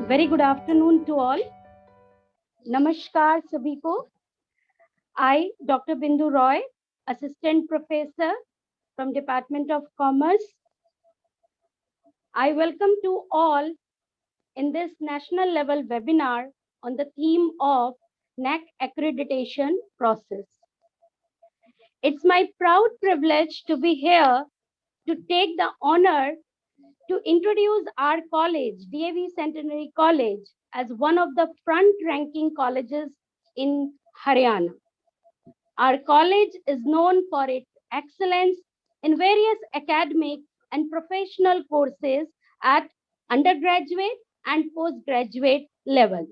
Very good afternoon to all. Namaskar sabhi ko. I, Dr. Bindu Roy, Assistant Professor from Department of Commerce. I welcome to all in this national level webinar on the theme of NAAC Accreditation process. It's my proud privilege to be here to take the honor to introduce our college, DAV Centenary College, as one of the front-ranking colleges in Haryana. Our college is known for its excellence in various academic and professional courses at undergraduate and postgraduate level.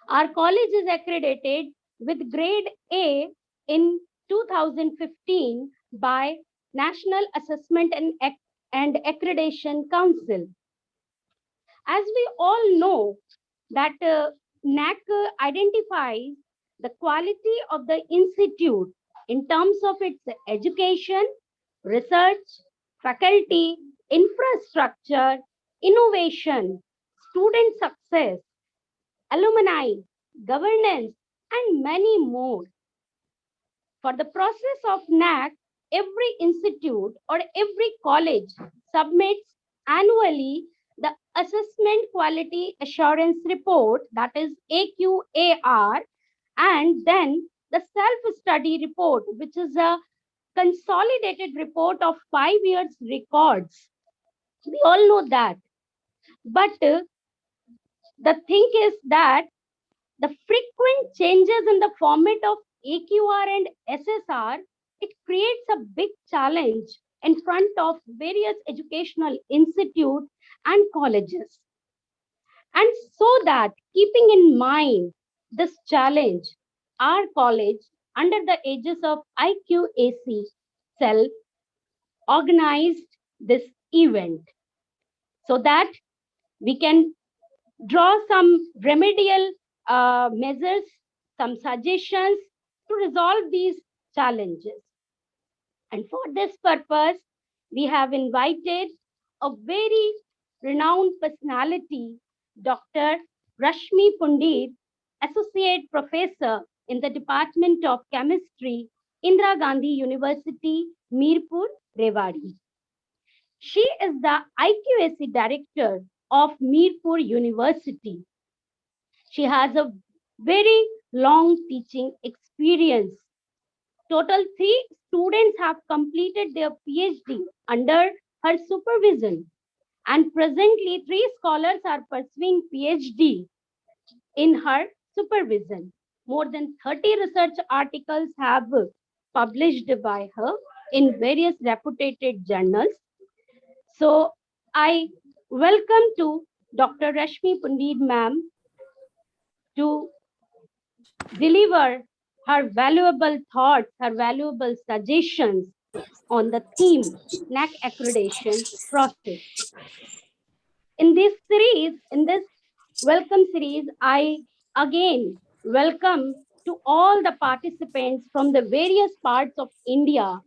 Our college is accredited with grade A in 2015 by National Assessment and Accreditation Council. As we all know that NAAC identifies the quality of the institute in terms of its education, research, faculty, infrastructure, innovation, student success, alumni, governance, and many more. For the process of NAAC, every institute or every college submits annually the Assessment Quality Assurance Report, that is AQAR, and then the self-study report, which is a consolidated report of 5 years records. We all know that. But the thing is that the frequent changes in the format of AQR and SSR, it creates a big challenge in front of various educational institutes and colleges. And so that keeping in mind this challenge, our college, under the aegis of Iqac cell, organized this event so that we can draw some remedial measures, some suggestions to resolve these challenges. And for this purpose, we have invited a very renowned personality, Dr. Rashmi Pundir, Associate Professor in the Department of Chemistry, Indira Gandhi University, Mirpur, Rewari. She is the Iqac Director of Mirpur University. She has a very long teaching experience. Total 3 students have completed their PhD under her supervision, and presently 3 scholars are pursuing PhD in her supervision. More than 30 research articles have published by her in various reputed journals. So I welcome to Dr. Rashmi Pundir ma'am to deliver her valuable thoughts, her valuable suggestions on the theme NAAC accreditation process. In this welcome series, I again welcome to all the participants from the various parts of India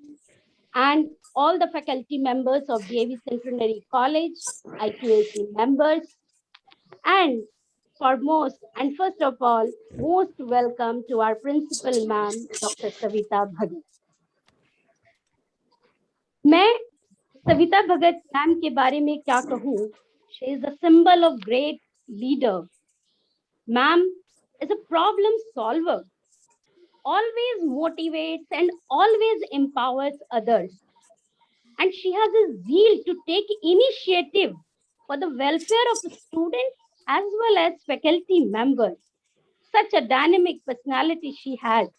and all the faculty members of DAV Centenary College, Iqac members, and foremost and first of all, most welcome to our principal ma'am, Dr. Savita Bhagat. मैं सविता भगत ma'am के बारे में क्या कहूँ? She is a symbol of great leader. Ma'am is a problem solver, always motivates and always empowers others. And she has a zeal to take initiative for the welfare of the students as well as faculty members. Such a dynamic personality she has.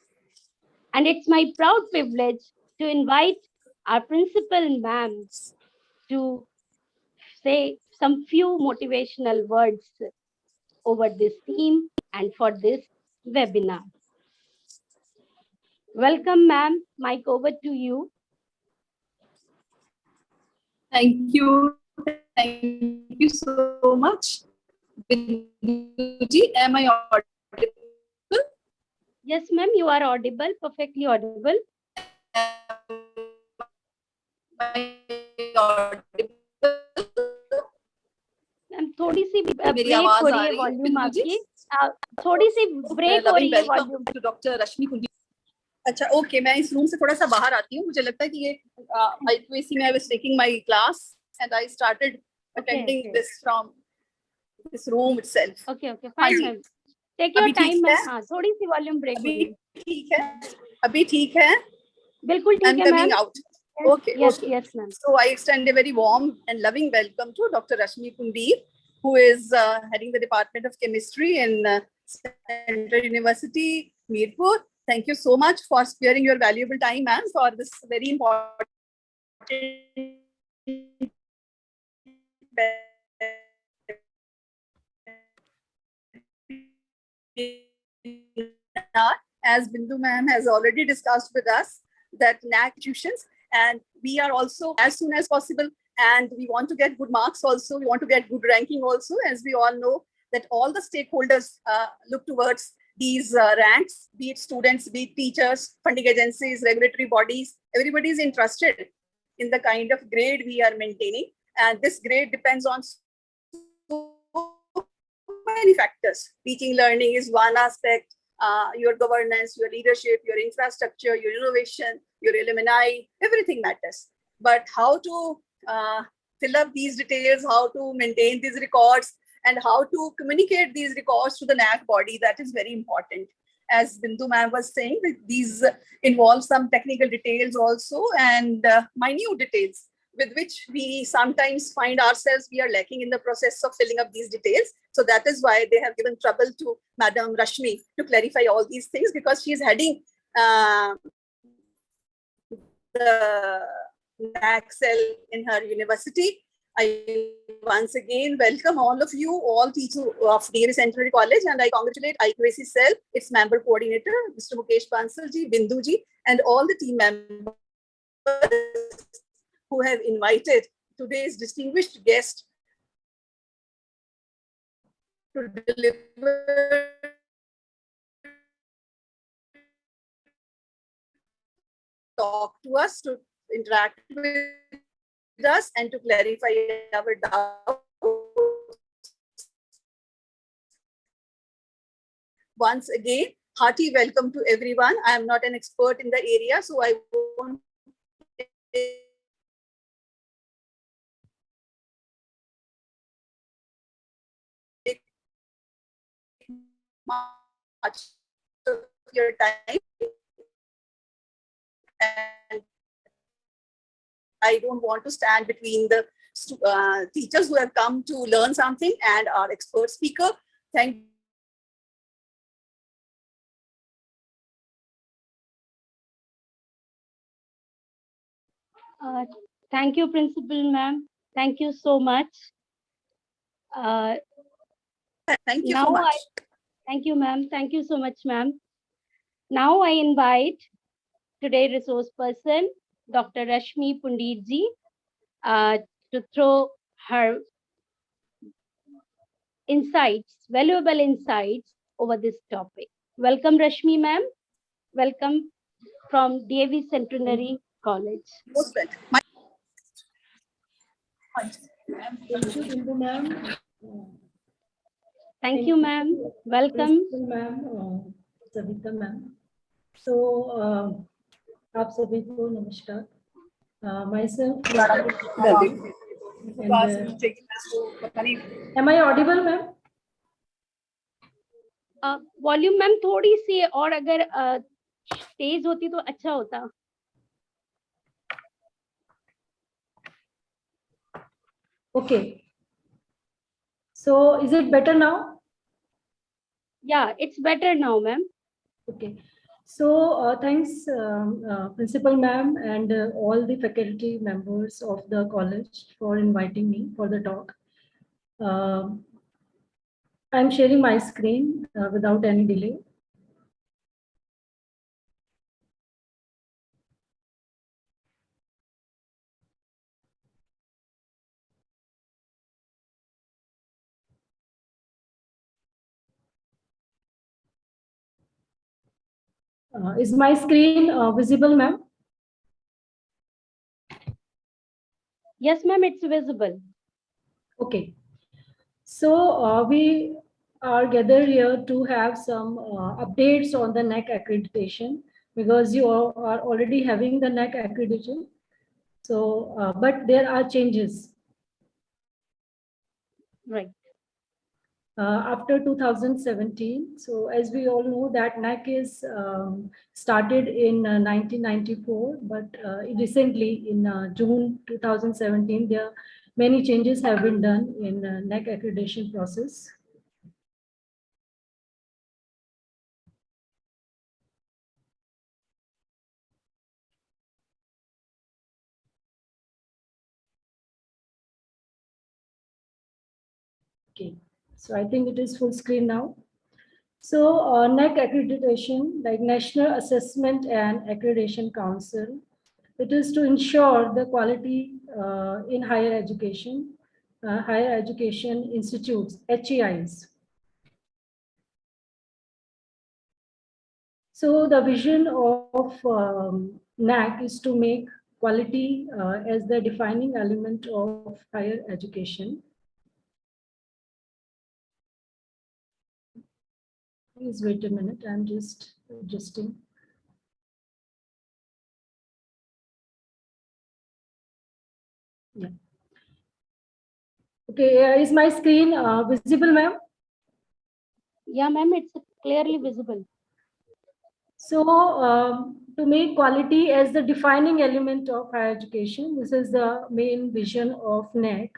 And it's my proud privilege to invite our principal ma'am to say some few motivational words over this theme and for this webinar. Welcome, ma'am. Mic over to you. Thank you so much. Binduji, am I audible? Yes, ma'am, you are audible, perfectly audible. Ma'am थोड़ी थोड़ी सी मेरी break आवाज हो आ रही है रही है volume बिंदु जी? आपकी, थोड़ी सी ब्रेक हो रही है वॉल्यूम। डॉक्टर रश्मि कुंडी। अच्छा, ओके, मैं इस रूम से थोड़ा सा बाहर आती हूँ। मुझे लगता है कि ये IQAC में I was taking my class and I started attending this from this room itself. Okay okay fine ma'am, take your time ma'am. हाँ, थोड़ी सी वॉल्यूम ब्रेक हो रही है। ठीक है, अभी ठीक है? बिल्कुल ठीक है ma'am. Coming out. Okay, Yes, okay. yes ma'am. So I extend a very warm and loving welcome to Dr. Rashmi Kundir, who is heading the Department of Chemistry in Central University, Mirpur. Thank you so much for sparing your valuable time, ma'am, for this very important as Bindu ma'am has already discussed with us, that NAAC institutions, and we are also as soon as possible, and we want to get good marks also, we want to get good ranking also, as we all know that all the stakeholders look towards these ranks, be it students, be it teachers, funding agencies, regulatory bodies, everybody is interested in the kind of grade we are maintaining, and this grade depends on so many factors. Teaching learning is one aspect, your governance, your leadership, your infrastructure, your innovation, your alumni, everything matters. But how to fill up these details, how to maintain these records, and how to communicate these records to the NAAC body, that is very important. As Bindu ma'am was saying, these involve some technical details also, and minute details with which we sometimes find ourselves we are lacking in the process of filling up these details. So that is why they have given trouble to Madam Rashmi to clarify all these things, because she is heading the NAAC cell in her university. I once again welcome all of you, all teachers of DAV Central College, and I congratulate IQAC cell, its member coordinator, Mr. Mukesh Bansal ji, Bindu ji, and all the team members who have invited today's distinguished guest to deliver talk to us, to interact with us, and to clarify our doubts. Once again, hearty welcome to everyone. I am not an expert in the area, so I won't take much of your time. And I don't want to stand between the teachers who have come to learn something and our expert speaker. Thank Thank you, Principal ma'am. Thank you so much. Thank you so much. Thank you, ma'am. Thank you so much, ma'am. Now I invite today's resource person, Dr. Rashmi Pundir ji, to throw her insights, valuable insights over this topic. Welcome, Rashmi ma'am. Welcome from DAV Centenary College. Most welcome. Thank you, Bindu ma'am. Thank you, ma'am. Welcome. Ma'am, Savita ma'am. So, आप सभी को नमस्कार. Myself. Am I audible, ma'am? Volume ma'am थोड़ी सी और अगर तेज होती तो अच्छा होता. Okay. So, is it better now? Yeah, it's better now, ma'am. Okay. So, thanks, Principal ma'am, and all the faculty members of the college for inviting me for the talk. I'm sharing my screen without any delay. Is my screen visible, ma'am? Yes, ma'am, it's visible. Okay. We are gathered here to have some updates on the NAAC accreditation, because you are already having the NAAC accreditation. But there are changes. Right. After 2017. So as we all know that NAAC is started in 1994, but recently in June 2017, there many changes have been done in NAAC accreditation process. Okay, so I think it is full screen now. So NAAC accreditation, like National Assessment and Accreditation Council, it is to ensure the quality in higher education institutes, HEIs. So the vision of NAAC is to make quality as the defining element of higher education. Please wait a minute, I'm just adjusting. Yeah. Okay, is my screen visible, ma'am? Yeah, ma'am, it's clearly visible. So to make quality as the defining element of higher education, this is the main vision of NAAC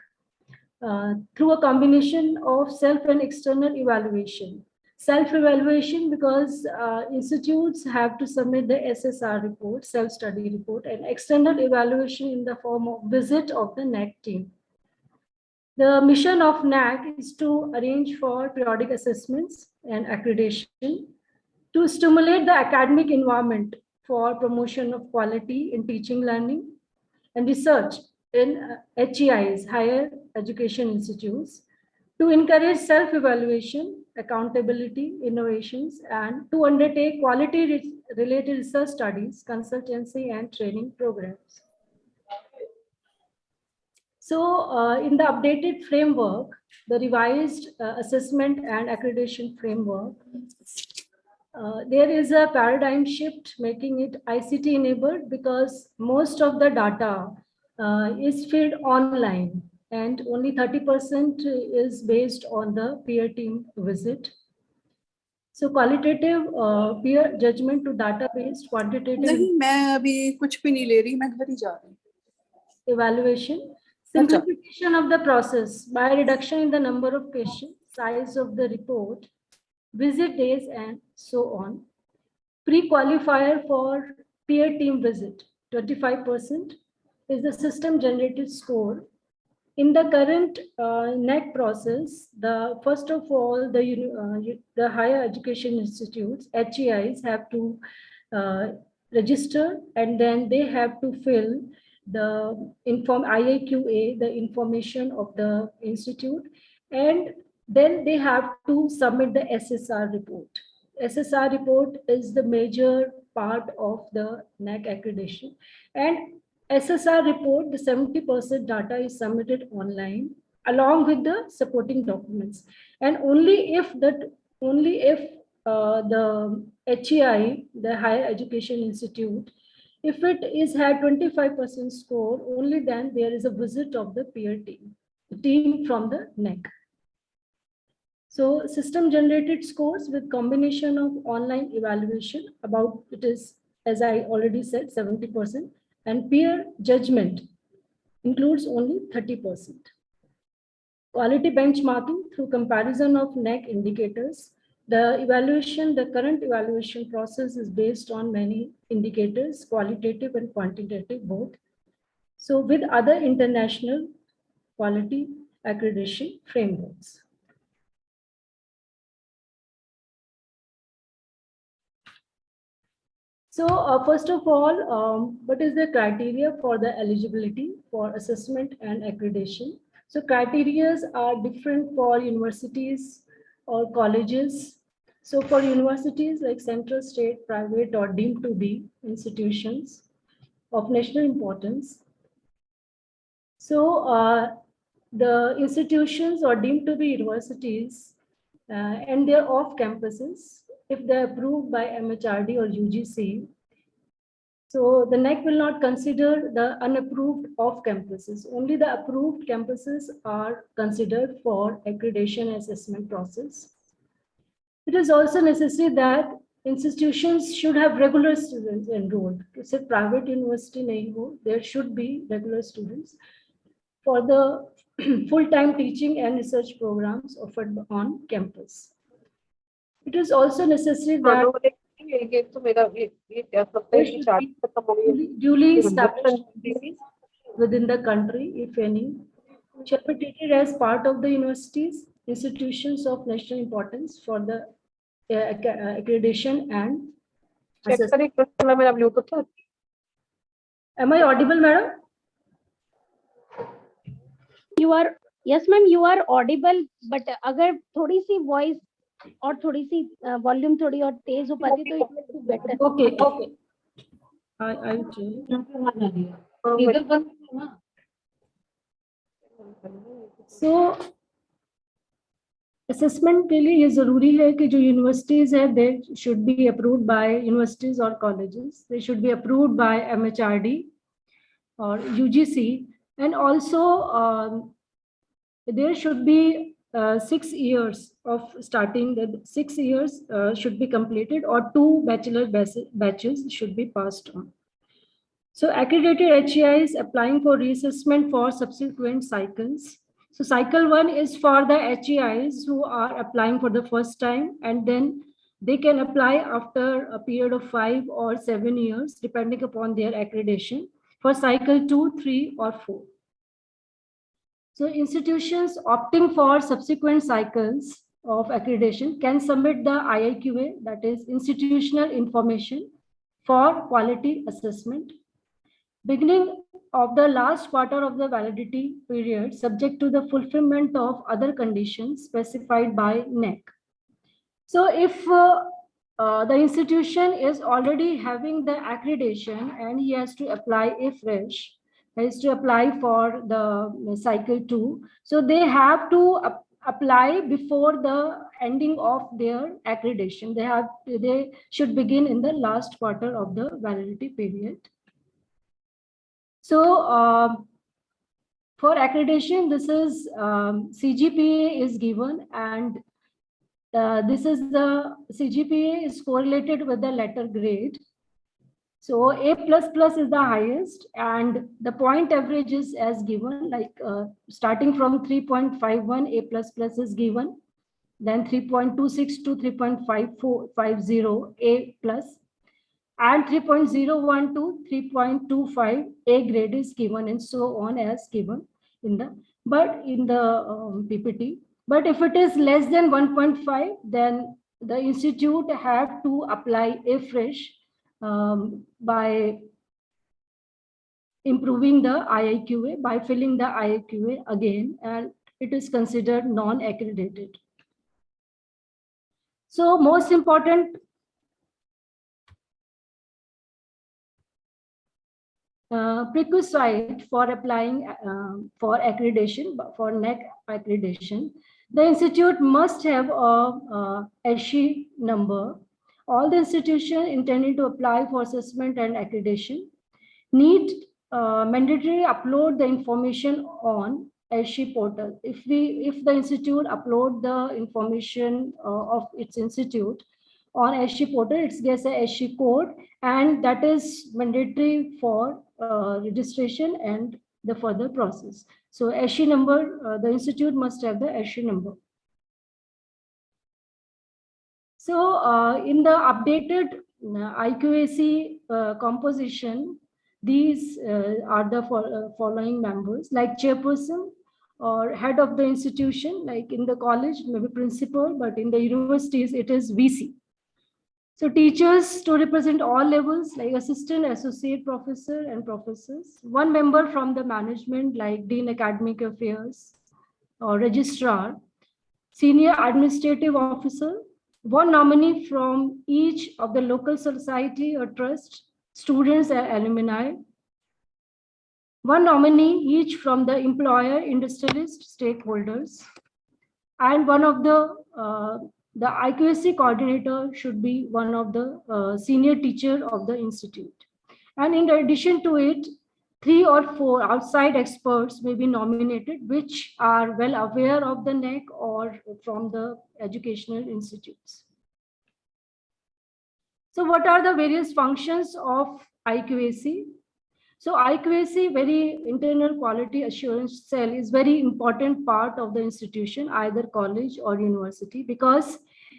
through a combination of self and external evaluation. Self-evaluation because institutes have to submit the SSR report, self-study report, and external evaluation in the form of visit of the NAAC team. The mission of NAAC is to arrange for periodic assessments and accreditation to stimulate the academic environment for promotion of quality in teaching, learning, and research in HEIs, higher education institutes, to encourage self-evaluation, accountability, innovations, and to undertake quality-related research studies, consultancy, and training programs. So in the updated framework, the revised assessment and accreditation framework, there is a paradigm shift making it ICT enabled because most of the data is filled online and only 30% is based on the peer team visit. So qualitative peer judgment to data-based quantitative नहीं मैं अभी कुछ भी नहीं ले रही मैं घर ही जा रही हूँ evaluation, simplification of the process by reduction in the number of questions, size of the report, visit days, and so on. Pre-qualifier for peer team visit, 25% is the system generated score. In the current NAAC process, first of all, the higher education institutes, HEIs, have to register, and then they have to fill the IAQA, the information of the institute, and then they have to submit the SSR report. SSR report is the major part of the NAAC accreditation, and SSR report, the 70% data is submitted online along with the supporting documents, and only if the HEI, the higher education institute, if it is had 25% score, only then there is a visit of the peer team from the NAAC. So system generated scores with combination of online evaluation, about it is, as I already said, 70%, and peer judgment includes only 30%. Quality benchmarking through comparison of NAAC indicators. The current evaluation process is based on many indicators, qualitative and quantitative both. So with other international quality accreditation frameworks. So first of all, what is the criteria for the eligibility for assessment and accreditation? So criteria are different for universities or colleges. So for universities like central, state, private, or deemed to be institutions of national importance. So the institutions are deemed to be universities and they're off campuses, if they're approved by MHRD or UGC, so the NAAC will not consider the unapproved off campuses. Only the approved campuses are considered for accreditation assessment process. It is also necessary that institutions should have regular students enrolled. To say private university nahi ho, there should be regular students for the full-time teaching and research programs offered on campus. It is also necessary that there should be duly established within the country, if any, shall be treated as part of the universities, institutions of national importance for the accreditation and assessment. Am I audible, madam? You are, yes ma'am, you are audible, but अगर थोड़ी सी voice और थोड़ी सी volume थोड़ी और तेज हो पाती तो it would be better. Okay, okay. I will. So assessment के लिए ये जरूरी है कि जो universities है, they should be approved by universities or colleges. They should be approved by MHRD or UGC, and also there should be 6 years of starting. The 6 years should be completed, or 2 bachelor batches should be passed on. So accredited HEIs applying for reassessment for subsequent cycles. So cycle 1 is for the HEIs who are applying for the first time, and then they can apply after a period of 5 or 7 years, depending upon their accreditation, for cycle 2, 3, or 4. So institutions opting for subsequent cycles of accreditation can submit the IIQA, that is institutional information for quality assessment, beginning of the last quarter of the validity period, subject to the fulfillment of other conditions specified by NAAC. So if the institution is already having the accreditation and he has to apply afresh, is to apply for the cycle 2. So they have to apply before the ending of their accreditation. They should begin in the last quarter of the validity period. So for accreditation, this is CGPA is given, and this is the CGPA is correlated with the letter grade. So A++ is the highest, and the point average is as given, like starting from 3.51, A++ is given, then 3.26 to 3.50 A+, and 3.01 to 3.25 A grade is given, and so on as given in the PPT. But if it is less than 1.5, then the institute have to apply afresh by improving the IIQA, by filling the IIQA again, and it is considered non-accredited. So most important prerequisite for applying for accreditation, for NAAC accreditation, the institute must have a SHE number. All the institutions intending to apply for assessment and accreditation need mandatory upload the information on SHE portal. If the institute upload the information of its institute on SHE portal, it gets a SHE code, and that is mandatory for registration and the further process. So SHE number, the institute must have the SHE number. So in the updated IQAC composition, these are the following members, like chairperson or head of the institution, like in the college, maybe principal, but in the universities, it is VC. So teachers to represent all levels, like assistant, associate professor, and professors. One member from the management, like Dean Academic Affairs or registrar. Senior administrative officer. One nominee from each of the local society or trust, students and alumni. one nominee each from the employer, industrialist, stakeholders, and one of the IQAC coordinator should be one of the senior teacher of the institute. And in addition to it, 3 or 4 outside experts may be nominated, which are well aware of the NAAC or from the educational institutes. So what are the various functions of IQAC? So IQAC, very internal quality assurance cell, is very important part of the institution, either college or university, because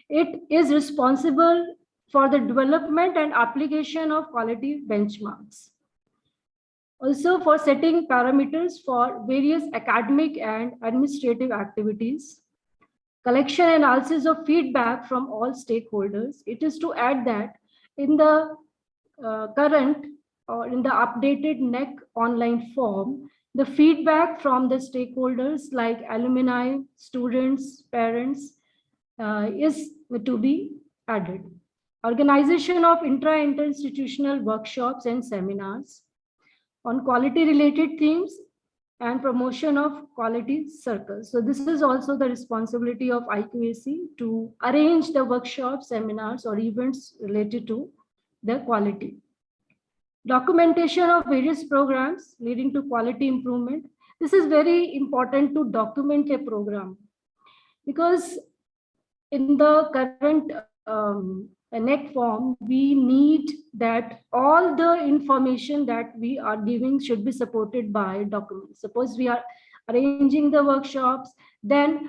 it is responsible for the development and application of quality benchmarks. Also for setting parameters for various academic and administrative activities, collection and analysis of feedback from all stakeholders. It is to add that in the current or in the updated NAAC online form, the feedback from the stakeholders like alumni, students, parents is to be added. Organization of inter-institutional workshops and seminars on quality related themes and promotion of quality circles. So this is also the responsibility of IQAC to arrange the workshops, seminars, or events related to the quality. Documentation of various programs leading to quality improvement. This is very important to document a program, because in the current NAAC form, we need that all the information that we are giving should be supported by documents. Suppose we are arranging the workshops, then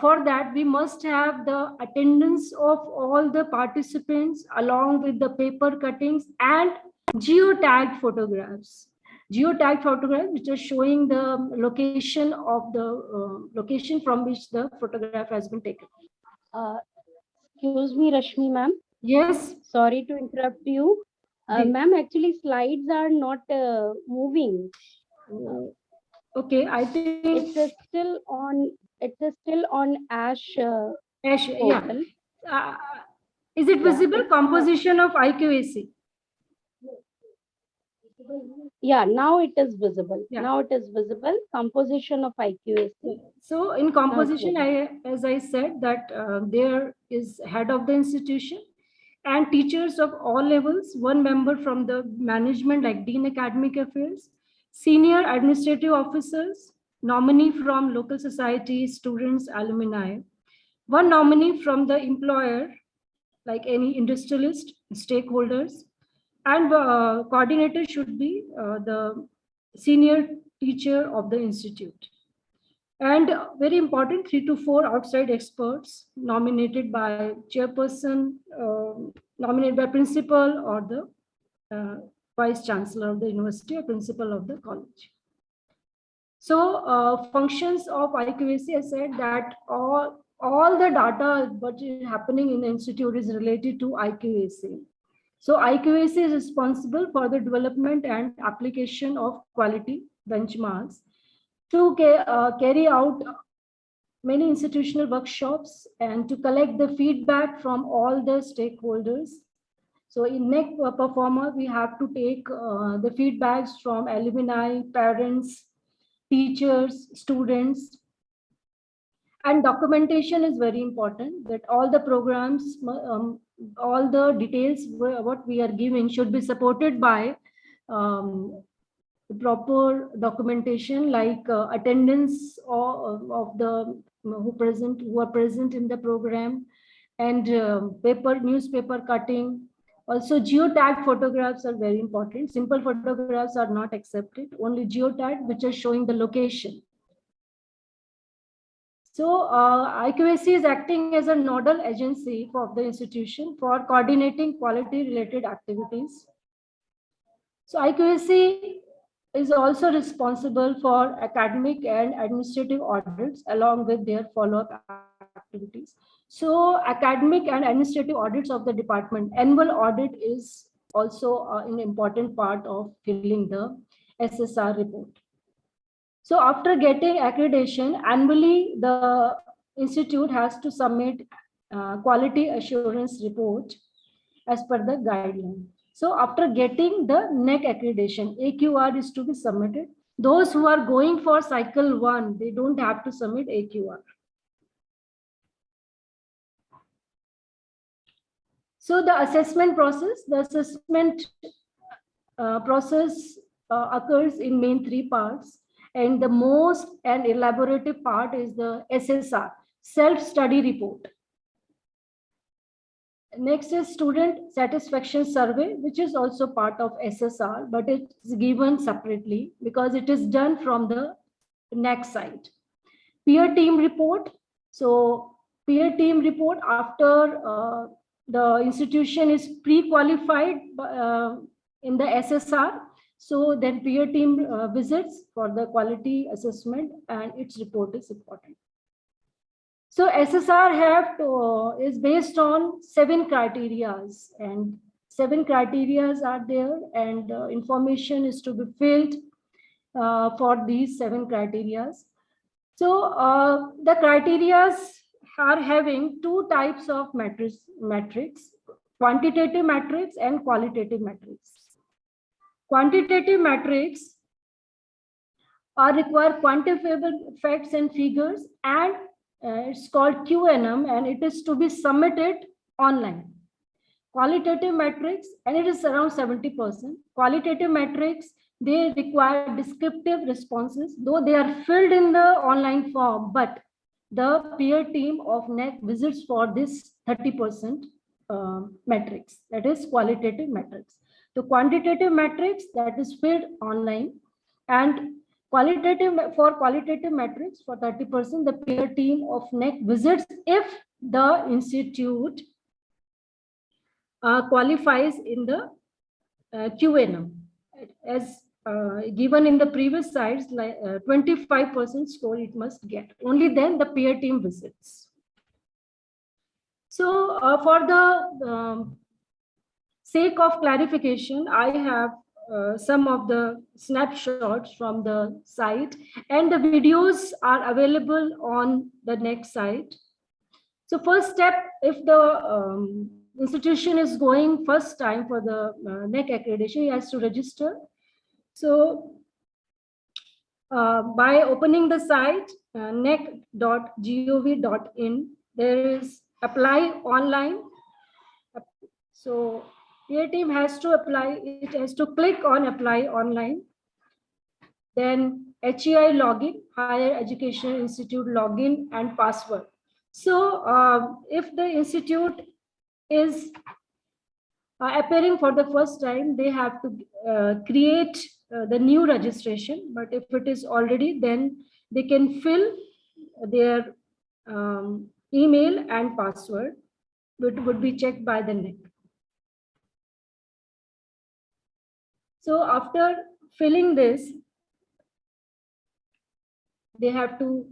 for that we must have the attendance of all the participants along with the paper cuttings and geotagged photographs. Geotagged photographs which are showing the location of the location from which the photograph has been taken. Excuse me, Rashmi ma'am. Yes. Sorry to interrupt you. Ma'am, actually slides are not moving. Okay, I think it's still on. It's still on Ash. Ash, portal. Yeah. Is it visible? Composition of IQAC. Yeah, now it is visible. Yeah. Now it is visible. Composition of IQAC. So in composition, as I said, that there is head of the institution and teachers of all levels, one member from the management like Dean Academic Affairs, senior administrative officers, nominee from local society, students, alumni, one nominee from the employer, like any industrialist, stakeholders, and coordinator should be the senior teacher of the institute. And very important, 3 to 4 outside experts nominated by chairperson, nominated by principal or the vice chancellor of the university or principal of the college. So functions of IQAC, I said that all the data what is happening in the institute is related to IQAC. So IQAC is responsible for the development and application of quality benchmarks to carry out many institutional workshops and to collect the feedback from all the stakeholders. So in NAAC performer, we have to take the feedbacks from alumni, parents, teachers, students. And documentation is very important, that all the programs, all the details what we are giving should be supported by proper documentation like attendance of the who are present in the program, and newspaper cutting. Also geotag photographs are very important. Simple photographs are not accepted, only geotag which are showing the location. So IQAC is acting as a nodal agency for the institution for coordinating quality related activities. So IQAC is also responsible for academic and administrative audits along with their follow-up activities. So academic and administrative audits of the department, annual audit is also an important part of filling the Ssr report. So after getting accreditation, annually the institute has to submit quality assurance report as per the guideline. So after getting the NAAC accreditation, AQR is to be submitted. Those who are going for cycle 1, they don't have to submit AQR. So the assessment process, process occurs in main 3 parts, and the most and elaborative part is the SSR, self-study report. Next is student satisfaction survey, which is also part of SSR, but it's given separately because it is done from the NAAC side. Peer team report. So peer team report after the institution is pre-qualified in the SSR. So then peer team visits for the quality assessment, and its report is important. So SSR is based on 7 criteria, and 7 criteria are there, and information is to be filled for these 7 criteria. So the criteria are having 2 types of metrics, quantitative metrics and qualitative metrics. Quantitative metrics require quantifiable facts and figures, and it's called QNM, and it is to be submitted online. Qualitative metrics, and it is around 70%. Qualitative metrics, they require descriptive responses, though they are filled in the online form, but the peer team of NAAC visits for this 30% metrics, that is qualitative metrics. The quantitative metrics, that is filled online, and for qualitative metrics for 30%, the peer team of NAAC visits if the institute qualifies in the QNM. As given in the previous slides, like 25% score it must get. Only then the peer team visits. So for the sake of clarification, I have some of the snapshots from the site, and the videos are available on the next site. So first step, if the institution is going first time for the NAAC accreditation, he has to register. So by opening the site naac.gov.in, there is apply online. So your team has to apply, it has to click on apply online. Then HEI login, Higher Education Institute login and password. So if the institute is appearing for the first time, they have to create the new registration. But if it is already, then they can fill their email and password, which would be checked by the NAAC. So after filling this, they have to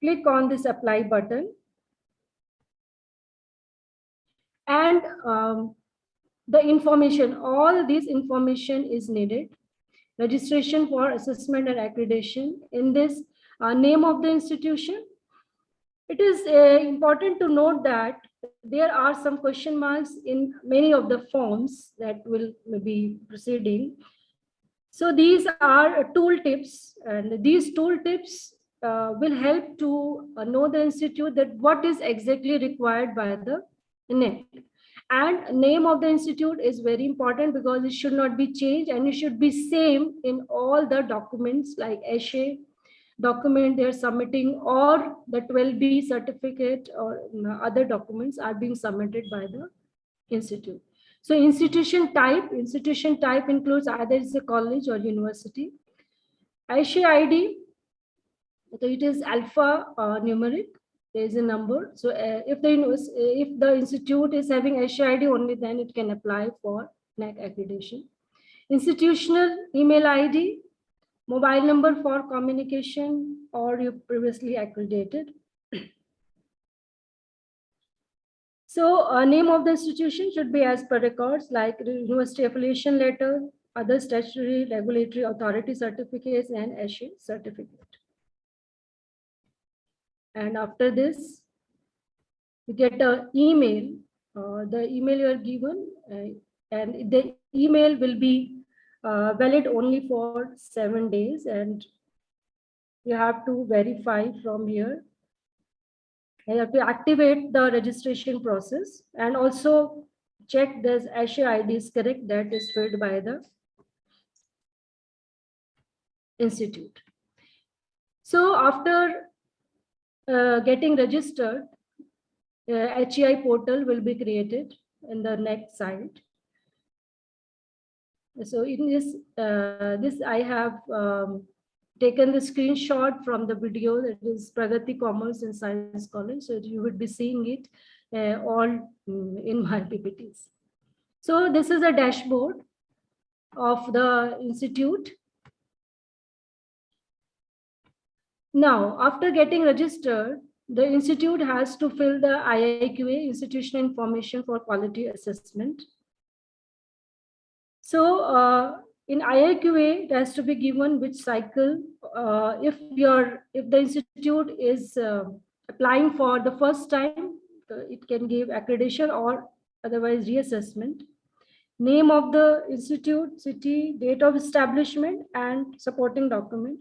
click on this apply button, and the information, all this information is needed. Registration for assessment and accreditation. In this name of the institution, it is important to note that there are some question marks in many of the forms that will be proceeding. So these are tool tips, and these tool tips will help to know the institute that what is exactly required by the NAAC. And name of the institute is very important because it should not be changed, and it should be same in all the documents like Ssr document they're submitting, or the 12B certificate or other documents are being submitted by the institute. So institution type includes either it's a college or university. Ssr ID, so it is alpha numeric. There is a number. So if the institute is having Ssr ID only, then it can apply for NAAC accreditation. Institutional email ID, mobile number for communication, or you previously accredited. So name of the institution should be as per records like university affiliation letter, other statutory regulatory authority certificates, and Ssr certificate. And after this, you get an email, the email you are given, and the email will be valid only for 7 days, and you have to verify from here. You have to activate the registration process and also check this Ssr ID is correct, that is filled by the institute. So after getting registered, HEI portal will be created in the next site. So in this I have taken the screenshot from the video that is Pragati Commerce and Science College. So you would be seeing it all in my PPTs. So this is a dashboard of the institute. Now, after getting registered, the institute has to fill the IIQA, Institutional Information for Quality Assessment. So in IIQA, it has to be given which cycle. If the institute is applying for the first time, it can give accreditation or otherwise reassessment. Name of the institute, city, date of establishment, and supporting document.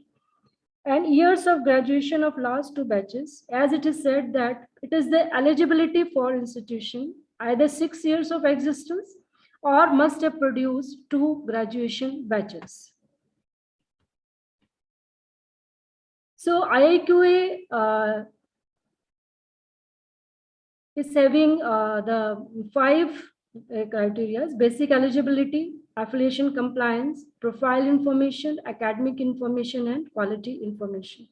And years of graduation of last 2 batches, as it is said that it is the eligibility for institution, either 6 years of existence or must have produced 2 graduation batches. So IIQA is having the 5 criteria: basic eligibility, affiliation compliance, profile information, academic information, and quality information.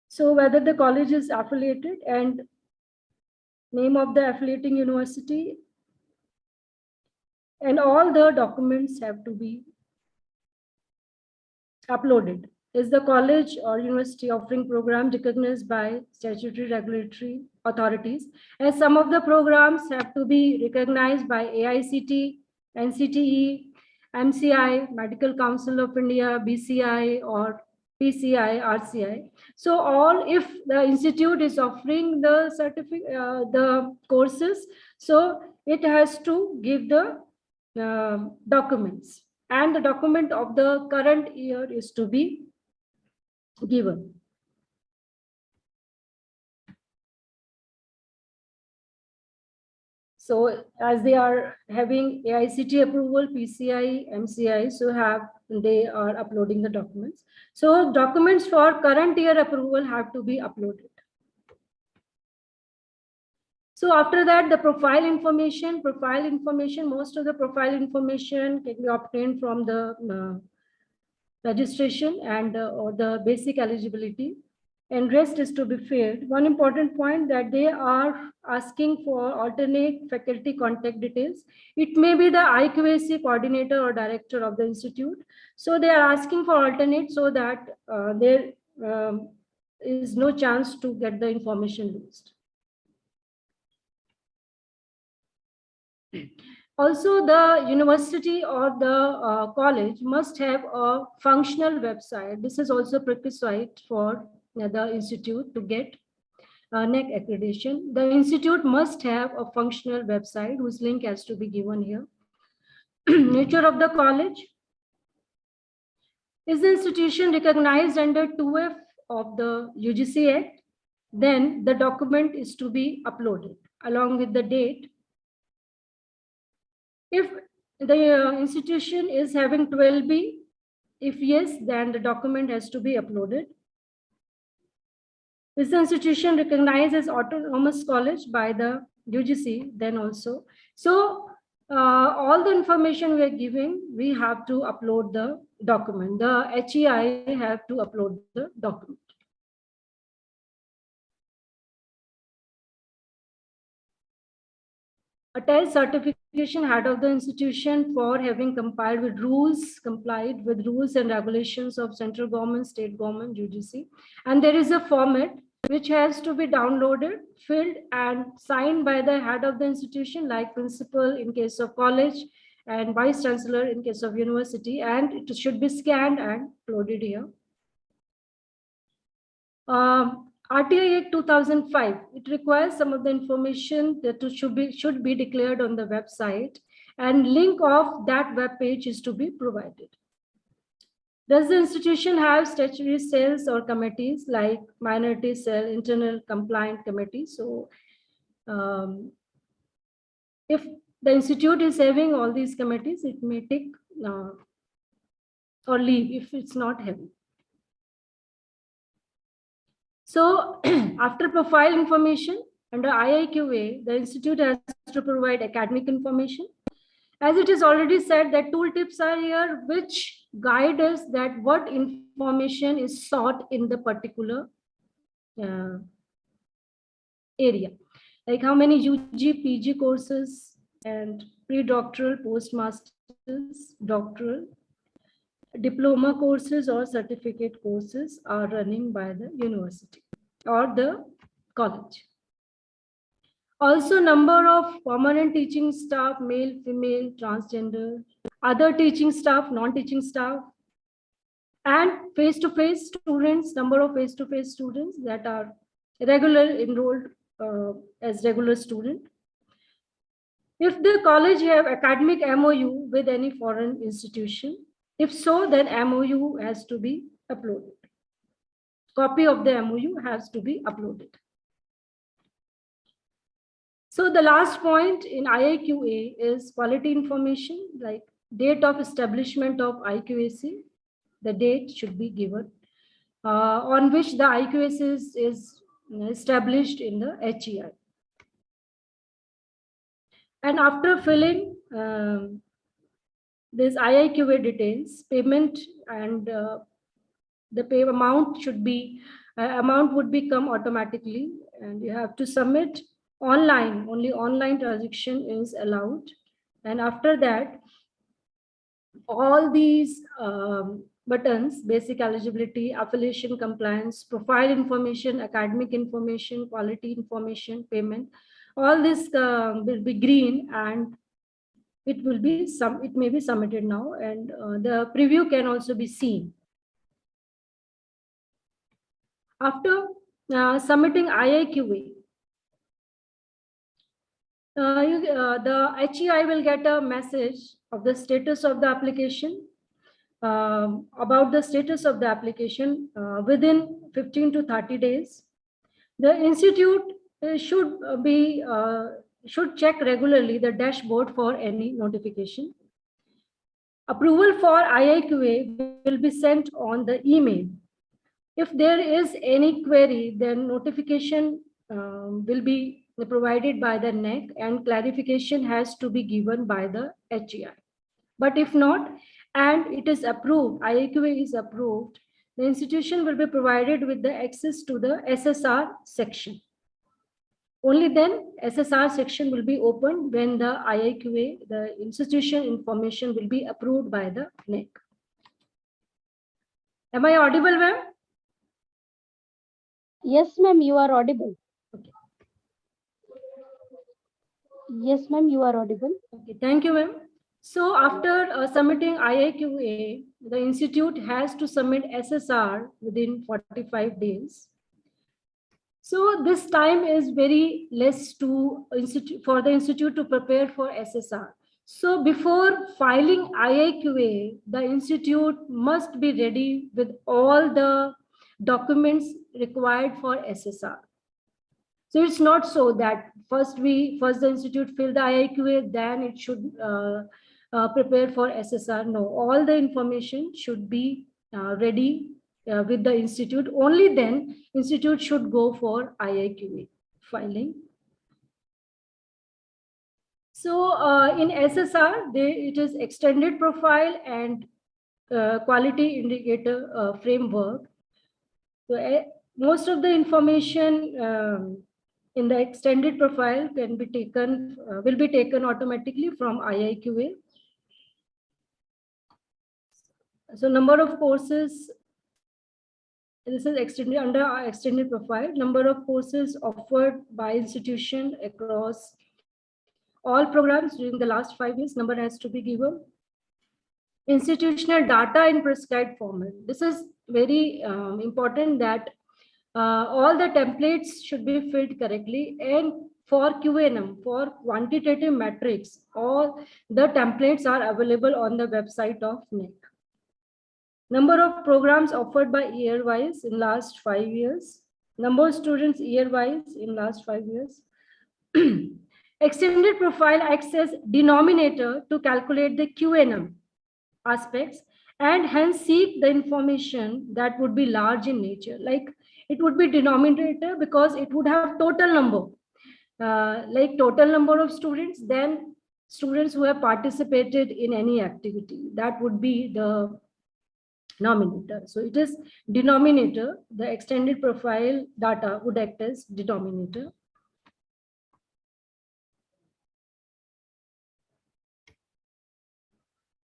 So whether the college is affiliated and name of the affiliating university, and all the documents have to be uploaded. Is the college or university offering program recognized by statutory regulatory authorities? And some of the programs have to be recognized by AICT, NCTE, MCI, Medical Council of India, BCI, or PCI, RCI. So all, if the institute is offering the certificate, the courses, so it has to give the documents, and the document of the current year is to be given. So as they are having AICT approval, PCI, MCI, so they are uploading the documents. So documents for current year approval have to be uploaded. So after that, the profile information, most of the profile information can be obtained from the registration and or the basic eligibility, and rest is to be filled. One important point that they are asking for alternate faculty contact details. It may be the IQAC coordinator or director of the institute. So they are asking for alternate so that there is no chance to get the information lost. Also, the university or the college must have a functional website. This is also prerequisite for the institute to get NAAC accreditation. The institute must have a functional website whose link has to be given here. Nature of the college. Is the institution recognized under 2F of the UGC Act? Then the document is to be uploaded along with the date. If the institution is having 12B, if yes, then the document has to be uploaded. Is the institution recognized as autonomous college by the UGC? Then also. So all the information we are giving, we have to upload the document. The HEI have to upload the document. Attached certification head of the institution for having complied with rules and regulations of central government, state government, UGC. And there is a format which has to be downloaded, filled, and signed by the head of the institution, like principal in case of college and vice chancellor in case of university, and it should be scanned and uploaded here. RTI Act 2005, it requires some of the information that should be declared on the website, and link of that web page is to be provided. Does the institution have statutory cells or committees like minority cell, internal compliant committee? So if the institute is having all these committees, it may take or leave if it's not having. So after profile information under IIQA, the institute has to provide academic information. As it is already said that tooltips are here, which guide us that what information is sought in the particular area. Like how many UG, PG courses and pre-doctoral, postmasters, doctoral, diploma courses or certificate courses are running by the university or the college. Also, number of permanent teaching staff, male, female, transgender, other teaching staff, non-teaching staff, and face-to-face students, number of face-to-face students that are regular enrolled as regular student. If the college have academic MOU with any foreign institution, if so, then MOU has to be uploaded. Copy of the MOU has to be uploaded. So the last point in IIQA is quality information, like date of establishment of IQAC. The date should be given on which the IQAC is established in the HEI. And after filling this IIQA details, payment and the pay amount should be amount would become automatically, and you have to submit online. Only online transaction is allowed. And after that, all these buttons, basic eligibility, affiliation compliance, profile information, academic information, quality information, payment, all this will be green, and it will be it may be submitted now, and the preview can also be seen. After submitting IIQA, the HEI will get a message of the status of the application, about the status of the application within 15 to 30 days. The institute should check regularly the dashboard for any notification. Approval for IIQA will be sent on the email. If there is any query, then notification will be provided by the NAAC and clarification has to be given by the HEI. But if not, and it is approved, IIQA is approved, the institution will be provided with the access to the Ssr section. Only then Ssr section will be opened when the IIQA, the institution information, will be approved by the NAAC. Am I audible, ma'am? Yes, ma'am, you are audible. Okay. Yes, ma'am, you are audible. Okay, thank you, ma'am. So after submitting IIQA, the institute has to submit Ssr within 45 days. So this time is very less for the institute to prepare for Ssr. So before filing IIQA, the institute must be ready with all the documents required for Ssr. So it's not so that first the institute fill the IIQA, then it should prepare for Ssr. No, all the information should be ready with the institute. Only then institute should go for IIQA filing. So in Ssr, it is extended profile and quality indicator framework. So most of the information in the extended profile can be taken, will be taken automatically from IIQA. So number of courses, this is extended under our extended profile, number of courses offered by institution across all programs during the last 5 years, number has to be given. Institutional data in prescribed format. This is very important that all the templates should be filled correctly, and for QNM, for quantitative metrics, all the templates are available on the website of NAAC. Number of programs offered by year-wise in last 5 years. Number of students year-wise in last 5 years. Extended profile acts as denominator to calculate the QNM aspects and hence seek the information that would be large in nature. Like it would be denominator because it would have total number, like total number of students, then students who have participated in any activity. That would be the nominator. So it is denominator. The extended profile data would act as denominator.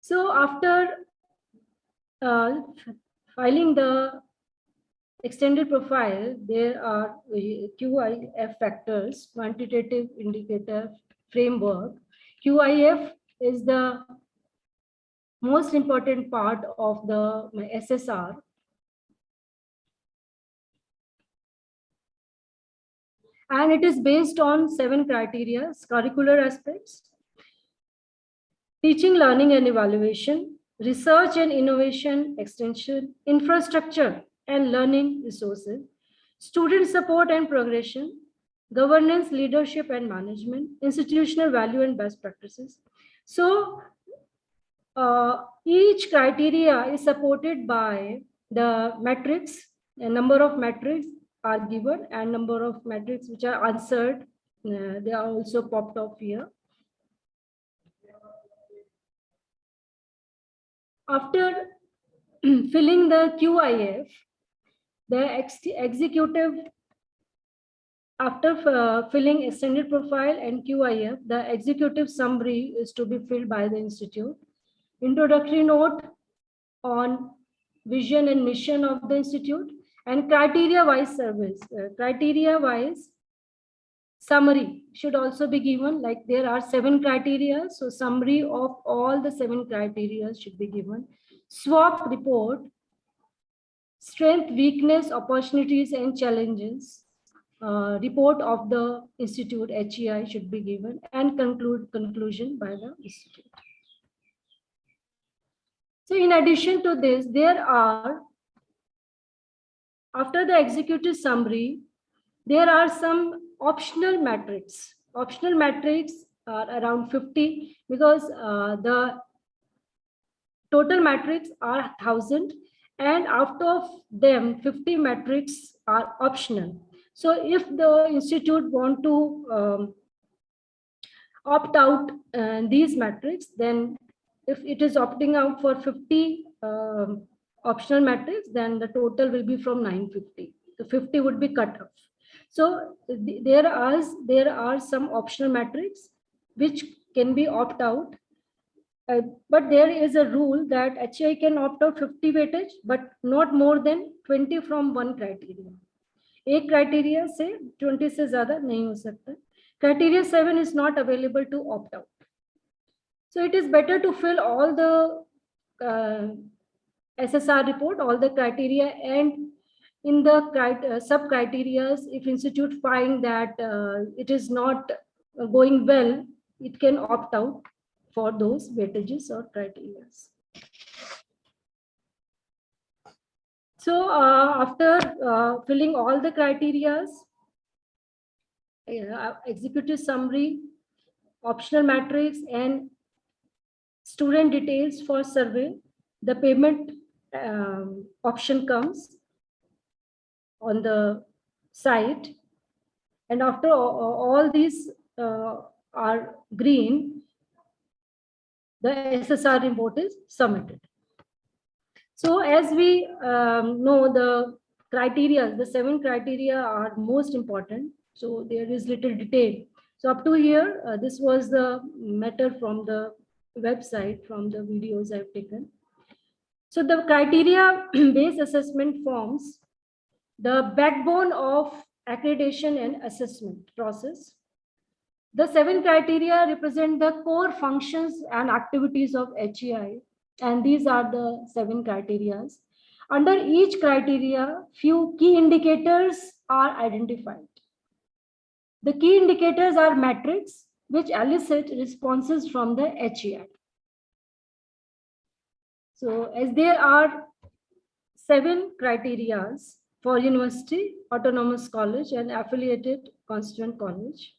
So after filing the extended profile, there are QIF factors, quantitative indicator framework. QIF is the most important part of the SSR. And it is based on 7 criteria: curricular aspects, teaching, learning and evaluation, research and innovation, extension, infrastructure and learning resources, student support and progression, governance, leadership and management, institutional value and best practices. So each criteria is supported by the metrics. A number of metrics are given and number of metrics which are answered, they are also popped up here. After filling the QIF, the executive, after filling extended profile and QIF, the executive summary is to be filled by the institute. Introductory note on vision and mission of the institute, and criteria-wise service, criteria-wise summary should also be given. Like there are 7 criteria, so summary of all the 7 criteria should be given. SWOT report, strength, weakness, opportunities and challenges, report of the institute HEI should be given, and conclusion by the institute. So in addition to this, there are, after the executive summary, there are some optional metrics. Optional metrics are around 50 because the total metrics are 1,000, and out of them 50 metrics are optional. So if the institute want to opt out these metrics, then if it is opting out for 50 optional metrics, then the total will be from 950. The 50 would be cut off. So there are some optional metrics which can be opt out, but there is a rule that HEI can opt out 50 weightage, but not more than 20 from one criteria. एक criteria से 20 से ज़्यादा नहीं हो सकता. Criteria 7 is not available to opt out. So it is better to fill all the SSR report, all the criteria, and in the sub criteria, if institute find that it is not going well, it can opt out for those weightages or criteria. So after filling all the criteria, executive summary, optional metrics and student details for survey, the payment option comes on the site, and after all these are green, the SSR report is submitted. So as we know, the criteria, the 7 criteria are most important. So there is little detail. So up to here, this was the matter from the website, from the videos I've taken. So the criteria-based assessment forms the backbone of accreditation and assessment process. The 7 criteria represent the core functions and activities of HEI, and these are the 7 criteria. Under each criteria, few key indicators are identified. The key indicators are metrics which elicit responses from the HEI. So as there are 7 criteria for university, autonomous college and affiliated constituent college.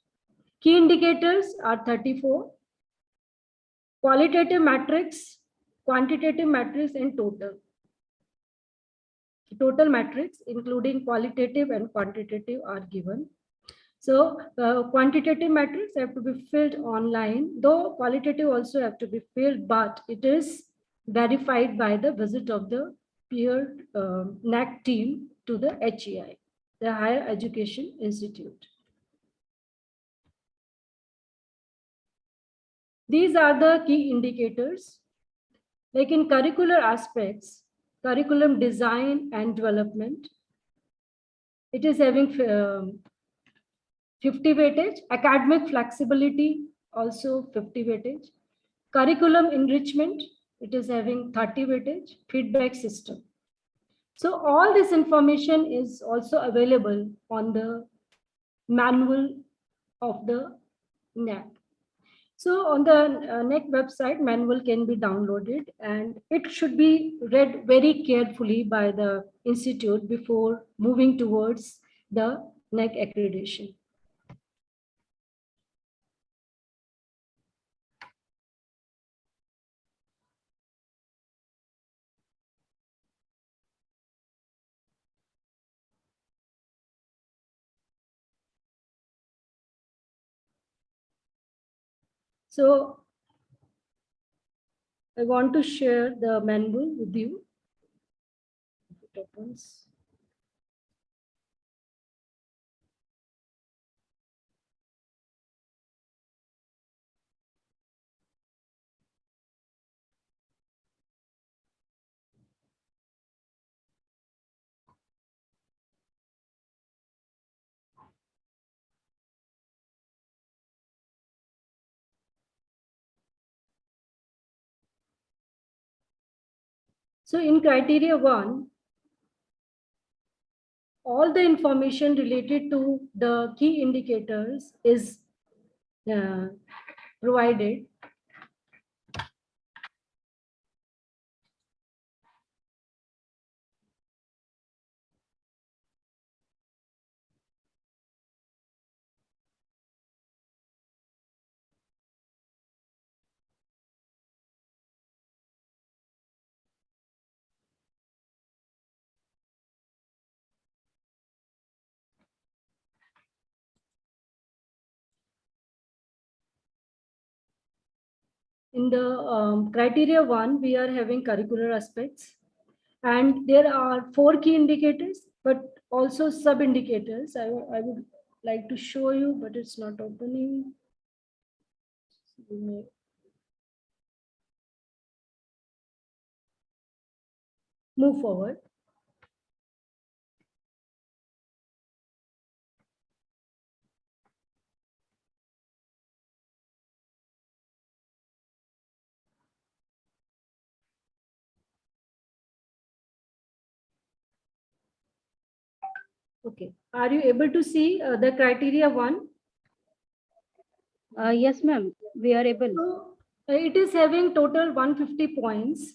Key indicators are 34. Qualitative metrics, quantitative metrics and total. Total metrics including qualitative and quantitative are given. So quantitative metrics have to be filled online, though qualitative also have to be filled, but it is verified by the visit of the peer NAAC team to the HEI, the Higher Education Institute. These are the key indicators. Like in curricular aspects, curriculum design and development, it is having 50 weightage. Academic flexibility, also 50 weightage. Curriculum enrichment, it is having 30 weightage. Feedback system. So all this information is also available on the manual of the NAAC. So on the NAAC website, manual can be downloaded and it should be read very carefully by the institute before moving towards the NAAC accreditation. So I want to share the manual with you. If it opens. So in criteria 1, all the information related to the key indicators is provided. In the criteria 1, we are having curricular aspects, and there are 4 key indicators, but also sub indicators. I would like to show you, but it's not opening. You may move forward. Okay, are you able to see the criteria 1? Yes, ma'am, we are able. So it is having total 150 points,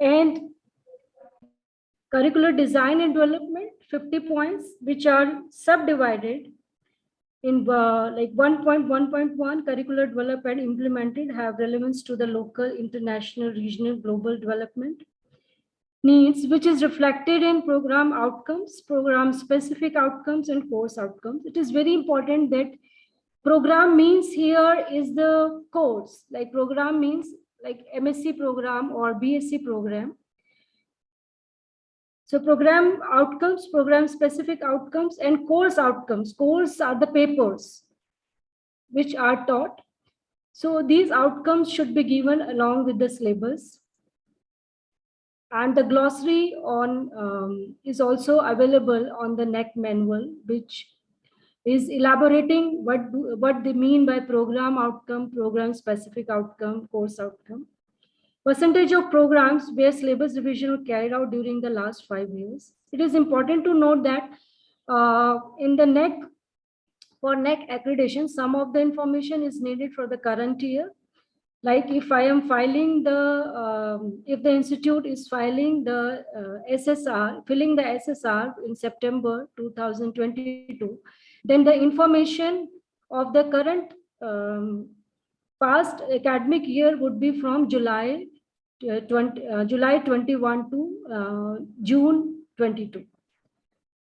and curricular design and development 50 points, which are subdivided in like 1.1.1 curricular developed and implemented have relevance to the local, international, regional, global development needs, which is reflected in program outcomes, program specific outcomes and course outcomes. It is very important that program means here is the course, like program means like MSc program or BSc program. So program outcomes, program specific outcomes and course outcomes. Course are the papers which are taught. So these outcomes should be given along with the syllabus. And the glossary on is also available on the NAAC manual, which is elaborating what they mean by program outcome, program specific outcome, course outcome. Percentage of programs where syllabus revision were carried out during the last 5 years. It is important to note that in the NAAC for NAAC accreditation, some of the information is needed for the current year. Like if I am filing if the institute is filing the SSR, filling the SSR in September 2022, then the information of the current past academic year would be from July 21 to June 22.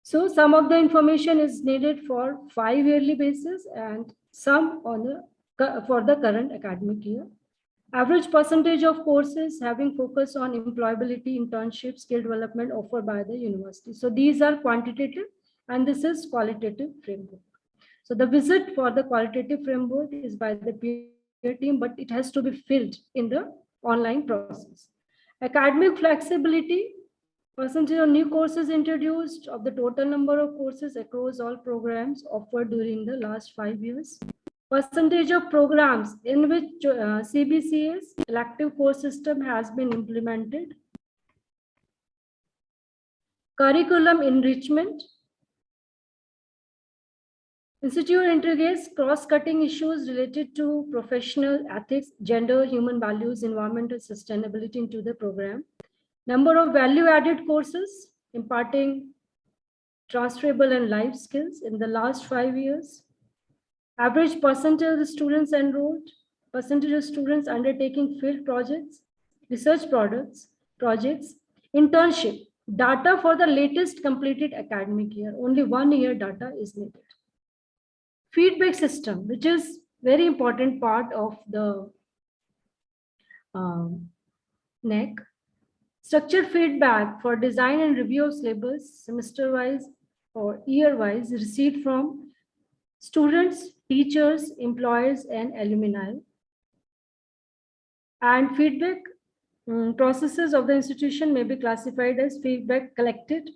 So some of the information is needed for 5-yearly basis and some for the current academic year. Average percentage of courses having focus on employability, internship, skill development offered by the university. So these are quantitative and this is qualitative framework. So the visit for the qualitative framework is by the peer team, but it has to be filled in the online process. Academic flexibility, percentage of new courses introduced of the total number of courses across all programs offered during the last 5 years. Percentage of programs in which CBCS elective course system has been implemented. Curriculum enrichment. Institute integrates cross-cutting issues related to professional ethics, gender, human values, environmental sustainability into the program. Number of value-added courses imparting transferable and life skills in the last 5 years. Average percentage of the students enrolled, percentage of students undertaking field projects, research projects, internship, data for the latest completed academic year. Only 1 year data is needed. Feedback system, which is very important part of the NAAC. Structured feedback for design and review of syllabus, semester-wise or year-wise, received from students, teachers, employers, and alumni. And feedback processes of the institution may be classified as feedback collected.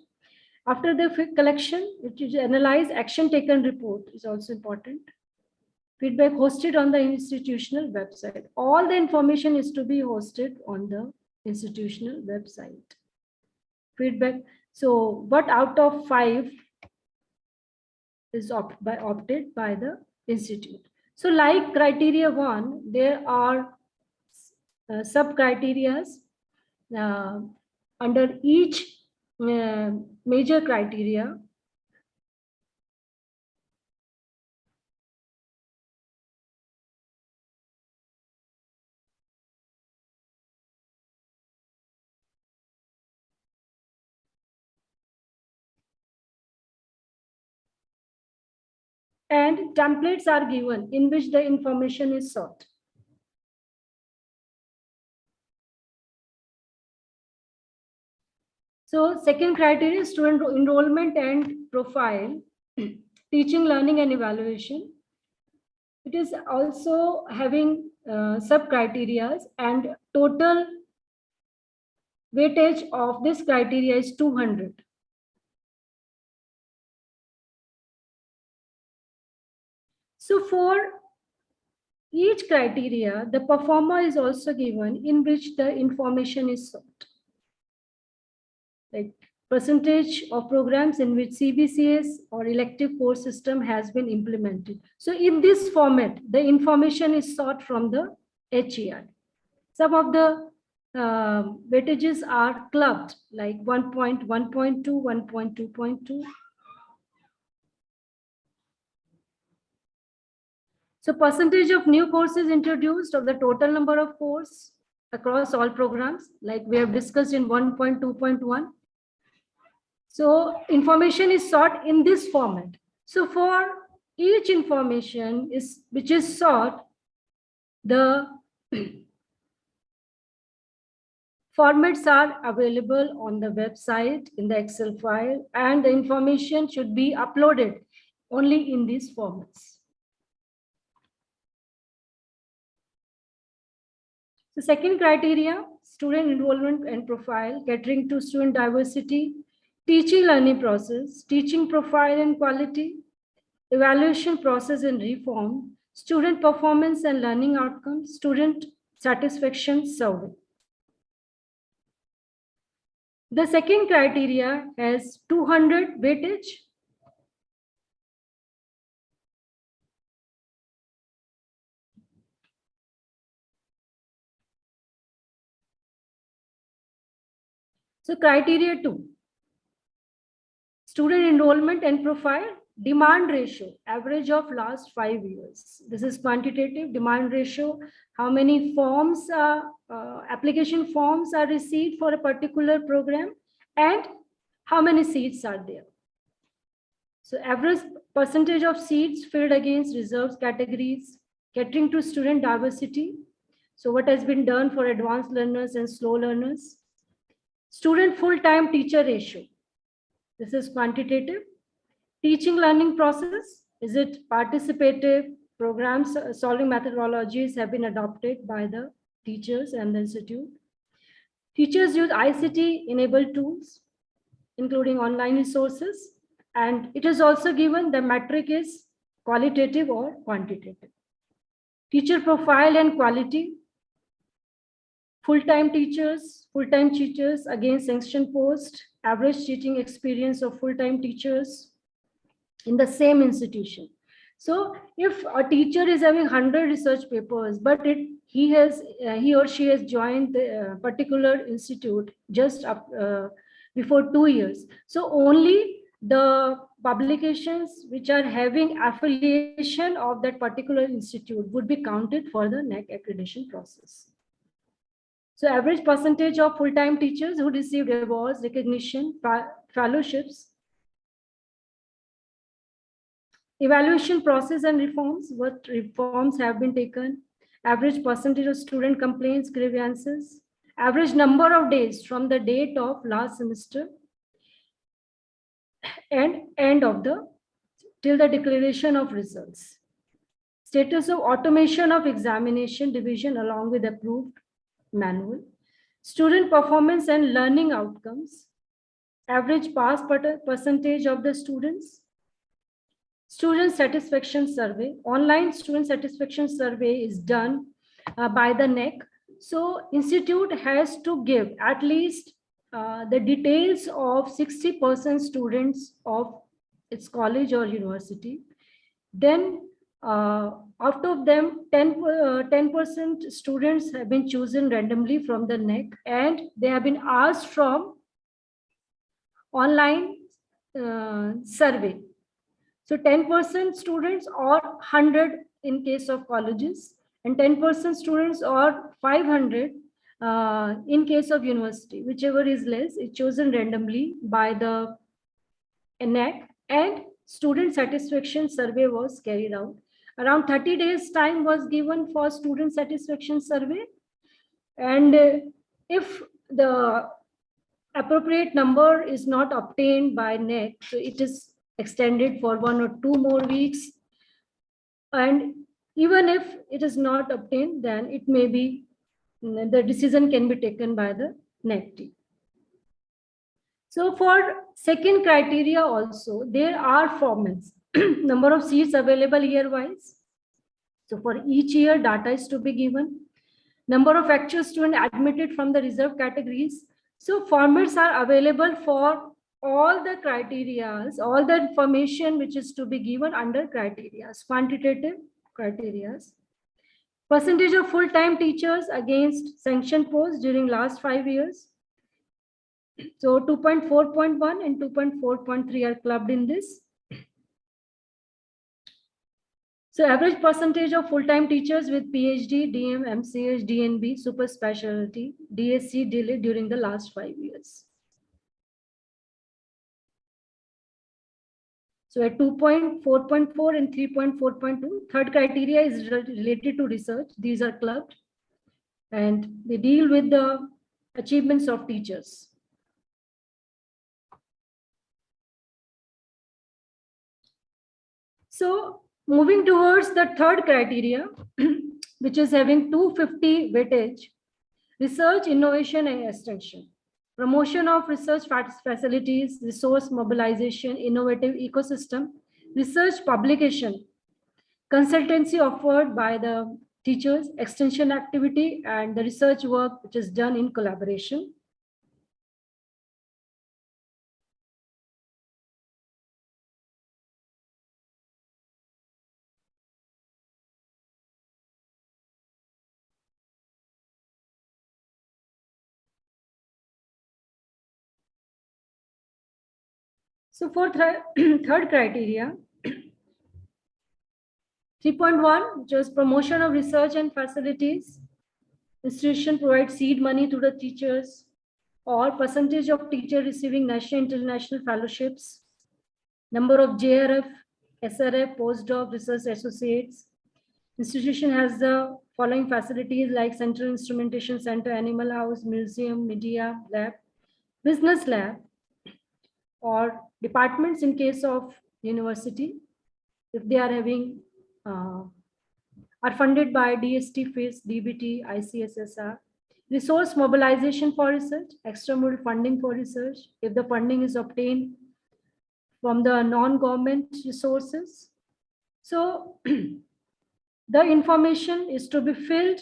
After the collection, which is analyze action taken report is also important. Feedback hosted on the institutional website. All the information is to be hosted on the institutional website. Feedback. So what out of 5 is opted by the institute. So like criteria 1, there are sub-criteria under each major criteria. And templates are given in which the information is sought. So second criteria is student enrollment and profile, teaching, learning and evaluation. It is also having sub-criteria and total weightage of this criteria is 200. So for each criteria, the performer is also given in which the information is sought. Like percentage of programs in which CBCS or elective course system has been implemented. So in this format, the information is sought from the HEI. Some of the weightages are clubbed like 1.1.2, 1.2.2. So percentage of new courses introduced of the total number of courses across all programs, like we have discussed in 1.2.1. So information is sought in this format. So for each information which is sought, the formats are available on the website in the Excel file, and the information should be uploaded only in these formats. The second criteria, student enrollment and profile, catering to student diversity, teaching learning process, teaching profile and quality, evaluation process and reform, student performance and learning outcomes, student satisfaction survey. The second criteria has 200 weightage. So criteria 2, student enrollment and profile, demand ratio, average of last 5 years. This is quantitative. Demand ratio, how many forms, application forms are received for a particular program, and how many seats are there. So average percentage of seats filled against reserved categories, catering to student diversity. So what has been done for advanced learners and slow learners. Student full-time teacher ratio. This is quantitative. Teaching learning process. Is it participative? Programs, solving methodologies have been adopted by the teachers and the institute. Teachers use ICT-enabled tools, including online resources. And it is also given the metric is qualitative or quantitative. Teacher profile and quality. Full-time teachers against sanction post, average teaching experience of full-time teachers in the same institution. So if a teacher is having 100 research papers, but he or she has joined the particular institute just before 2 years. So only the publications which are having affiliation of that particular institute would be counted for the NAAC accreditation process. So average percentage of full-time teachers who received awards, recognition, fellowships. Evaluation process and reforms, what reforms have been taken. Average percentage of student complaints, grievances. Average number of days from the date of last semester and end of till the declaration of results. Status of automation of examination division along with approved manual. Student performance and learning outcomes. Average pass percentage of the students. Student satisfaction survey. Online student satisfaction survey is done by the NAAC. So institute has to give at least the details of 60% students of its college or university. Then out of them, 10% students have been chosen randomly from the NAAC, and they have been asked from online survey. So 10% students or 100 in case of colleges, and 10% students or 500 in case of university. Whichever is less is chosen randomly by the NAAC, and student satisfaction survey was carried out. Around 30 days time was given for student satisfaction survey. And if the appropriate number is not obtained by NAAC, so it is extended for 1 or 2 more weeks. And even if it is not obtained, then it may be, the decision can be taken by the NAAC team. So for second criteria also, there are formats, number of seats available year-wise. So for each year, data is to be given. Number of actual students admitted from the reserved categories. So formats are available for all the criteria, all the information which is to be given under criteria, quantitative criteria. Percentage of full-time teachers against sanction posts during last 5 years. So 2.4.1 and 2.4.3 are clubbed in this. So average percentage of full-time teachers with PhD, DM, MCH, DNB, super specialty, DSc, delay during the last 5 years. So at 2.4.4 and 3.4.2, third criteria is related to research. These are clubbed and they deal with the achievements of teachers. So moving towards the third criteria, which is having 250 weightage, research, innovation, and extension. Promotion of research facilities, resource mobilization, innovative ecosystem, research publication, consultancy offered by the teachers, extension activity, and the research work which is done in collaboration. So for third criteria, 3.1, which was promotion of research and facilities. Institution provides seed money to the teachers, or percentage of teachers receiving national international fellowships, number of JRF, SRF, postdoc, research associates. Institution has the following facilities like Central Instrumentation Center, Animal House, Museum, Media Lab, Business Lab, or departments in case of university, if they are having, are funded by DST, FIS, DBT, ICSSR. Resource mobilization for research, extramural funding for research, if the funding is obtained from the non-government resources. So the information is to be filled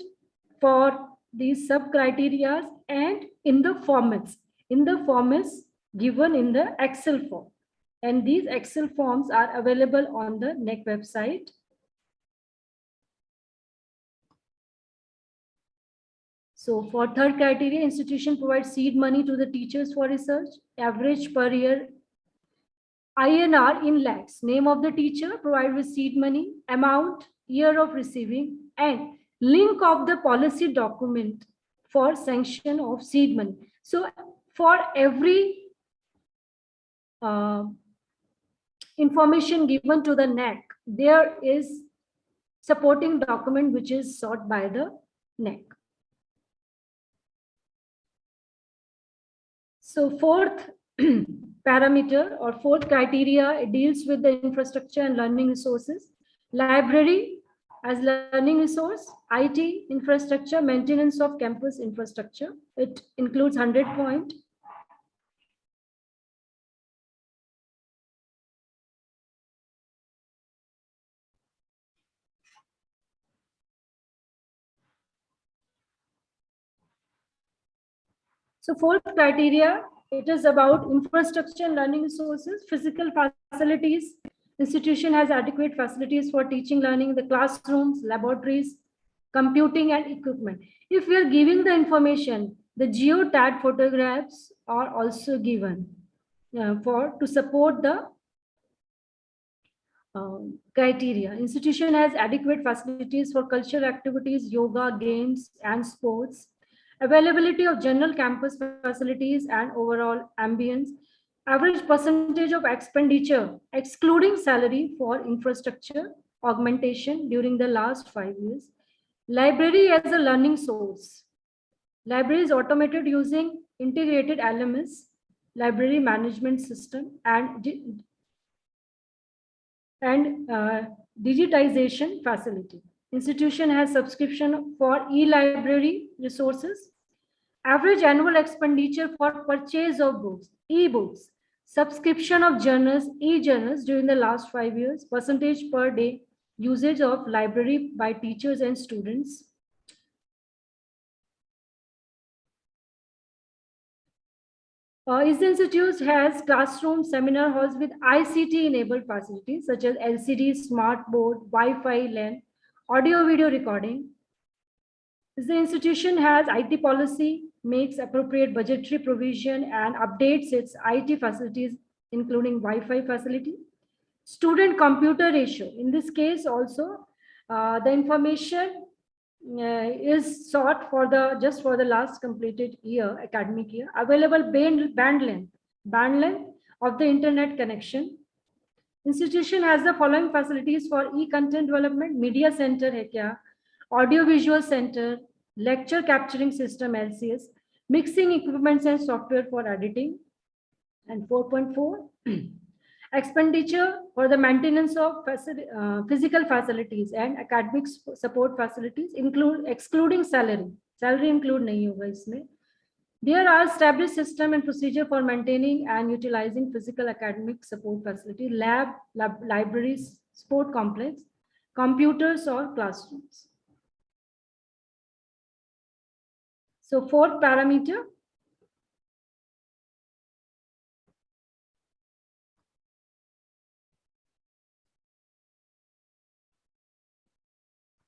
for these sub-criteria and in the formats. In the formats given in the Excel form. And these Excel forms are available on the NAAC website. So for third criteria, institution provides seed money to the teachers for research, average per year INR in lakhs, name of the teacher, provide with seed money, amount, year of receiving, and link of the policy document for sanction of seed money. So for every information given to the NAAC, there is supporting document which is sought by the NAAC. So fourth parameter or fourth criteria, it deals with the infrastructure and learning resources. Library as learning resource, IT infrastructure, maintenance of campus infrastructure. It includes 100 points. So fourth criteria, it is about infrastructure and learning resources, physical facilities. Institution has adequate facilities for teaching, learning, the classrooms, laboratories, computing and equipment. If we are giving the information, the geotag photographs are also given to support the criteria. Institution has adequate facilities for cultural activities, yoga, games and sports. Availability of general campus facilities and overall ambience, average percentage of expenditure, excluding salary for infrastructure augmentation during the last 5 years. Library as a learning source. Library is automated using integrated LMS, library management system, and digitization facility. Institution has subscription for e-library resources. Average annual expenditure for purchase of books, e-books, subscription of journals, e-journals during the last 5 years, percentage per day, usage of library by teachers and students. Is the institute has classroom seminar halls with ICT enabled facilities such as LCD, smart board, Wi-Fi, LAN, audio video recording. Is the institution has IT policy, makes appropriate budgetary provision and updates its IT facilities, including Wi-Fi facility. Student computer ratio. In this case also, the information is sought for the just for the last completed year, academic year. Available band length of the internet connection. Institution has the following facilities for e-content development, media center hai kya, audio visual center, lecture capturing system LCS, mixing equipments and software for editing. And 4.4 expenditure for the maintenance of physical facilities and academic support facilities, excluding salary include nahi hoga isme. There are established system and procedure for maintaining and utilizing physical academic support facility, libraries, sport complex, computers or classrooms. So fourth parameter,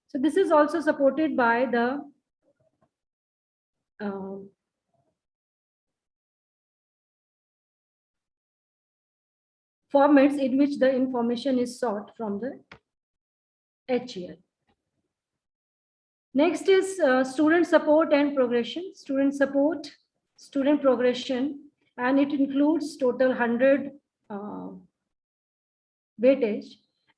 so this is also supported by the formats in which the information is sought from the HEL. Next is student support and progression. Student support, student progression, and it includes total 100 weightage,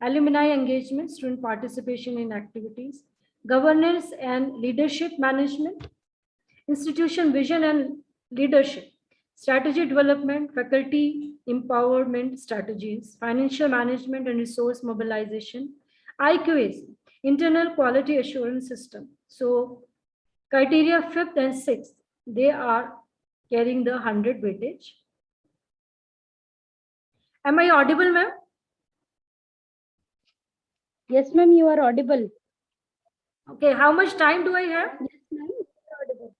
alumni engagement, student participation in activities, governance and leadership management, institution vision and leadership, strategy development, faculty empowerment strategies, financial management and resource mobilization, Iqac, internal quality assurance system. So criteria 5th and 6th, they are carrying the 100 weightage. Am I audible, ma'am? Yes, ma'am, you are audible. Okay, how much time do I have? Yes, ma'am, you are audible.